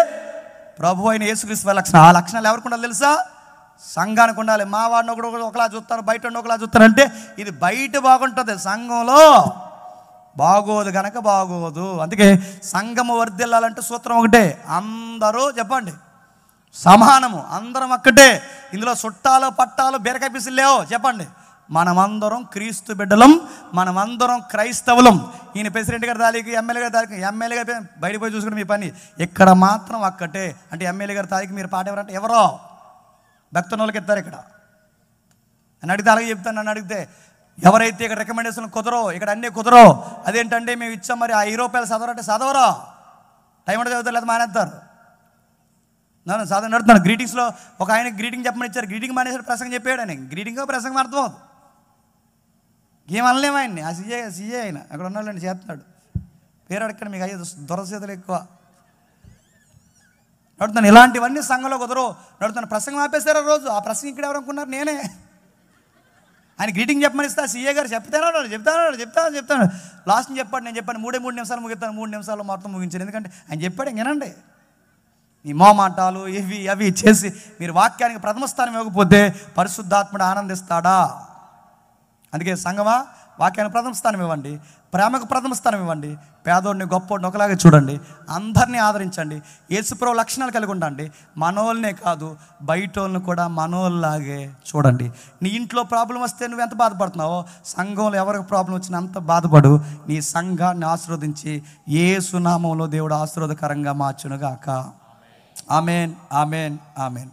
[SPEAKER 2] ప్రభు అయిన యేసుక్రీస్తు వారి లక్షణం. ఆ లక్షణాలు ఎవరికి ఉండాలి తెలుసా? సంఘానికి ఉండాలి. మా వాడిని ఒకలా చూస్తాను, బయట ఒకలా చూస్తానంటే ఇది బయట బాగుంటుంది, సంఘంలో బాగోదు కనుక బాగోదు. అందుకే సంఘము వర్ధిల్లాలంటే సూత్రం ఒకటే, అందరూ చెప్పండి సమానము, అందరం ఒక్కటే. ఇందులో చుట్టాలు పట్టాలు బీరకాయ పీసులు లేవు. చెప్పండి, మనమందరం క్రీస్తు బిడ్డలం, మనమందరం క్రైస్తవులం. ఈయన ప్రెసిడెంట్ గారి తారీఖు, ఎమ్మెల్యే గారి తారీఖు, ఎమ్మెల్యే గారి బయట పోయి చూసుకుని మీ పని. ఇక్కడ మాత్రం ఒక్కటే. అంటే ఎమ్మెల్యే గారి తారీఖు మీరు పాట ఎవరంటే ఎవరో భక్తునోళ్ళకి ఇస్తారు. ఇక్కడ నన్ను అడిగితే అలాగే చెప్తాను. నన్ను అడిగితే ఎవరైతే ఇక్కడ రికమెండేషన్ కుదరో, ఇక్కడ అన్నీ కుదరో, అదేంటంటే మేము ఇచ్చాం మరి ₹5 చదవరంటే చదవరా, టైం అంటే చదువుతారు, లేదా మానేస్తారు. నన్ను చదువు నడుతున్నాను. గ్రీటింగ్స్లో ఒక ఆయన గ్రీటింగ్ చెప్పమని ఇచ్చారు, గ్రీటింగ్ మానేసాడు, ప్రసంగం చెప్పాడు. ఆయన గ్రీటింగ్ ప్రసంగం అర్థం అవుతుంది, ఏమనలేము ఆయన్ని. ఆ సీఏ ఆయన అక్కడ ఉన్నాళ్ళండి చేస్తున్నాడు, పేరు అడగండి, మీకు అయ్యే దురసేతలు ఎక్కువ. నడుతున్నాను, ఇలాంటివన్నీ సంఘంలో కుదరో. నడుతున్నాను, ప్రసంగం ఆపేశారు ఆ రోజు. ఆ ప్రసంగం ఇక్కడ ఎవరు అనుకున్నారు? నేనే. ఆయన గ్రీటింగ్ చెప్పమని ఇస్తా, సీఏ గారు చెప్తాను లాస్ట్ని చెప్పాడు. నేను చెప్పాను 3 నిమిషాలు ముగిస్తాను, 3 నిమిషాలు మొత్తం ముగించాను. ఎందుకంటే ఆయన చెప్పాడు, వినండి. ఈ మోమాటాలు ఇవి అవి చేసి మీరు వాక్యానికి ప్రథమ స్థానం ఇవ్వకపోతే పరిశుద్ధాత్ముడు ఆనందిస్తాడా? అందుకే సంగమా, వాక్యానికి ప్రథమ స్థానం ఇవ్వండి, ప్రేమకు ప్రథమ స్థానం ఇవ్వండి, పేదోడిని గొప్పోడిని ఒకలాగే చూడండి, అందరినీ ఆదరించండి, యేసుప్రభు లక్షణాలు కలిగి ఉండండి. మనోళ్ళనే కాదు బయటోళ్ళని కూడా మనోళ్ళలాగే చూడండి. నీ ఇంట్లో ప్రాబ్లం వస్తే నువ్వు ఎంత బాధపడుతున్నావో, సంఘంలో ఎవరికి ప్రాబ్లం వచ్చినా అంత బాధపడు. నీ సంఘాన్ని ఆశీర్వదించి యేసు నామములో దేవుడు ఆశీర్వాదకరంగా మార్చునుగాక. ఆమేన్, ఆమేన్, ఆమేన్.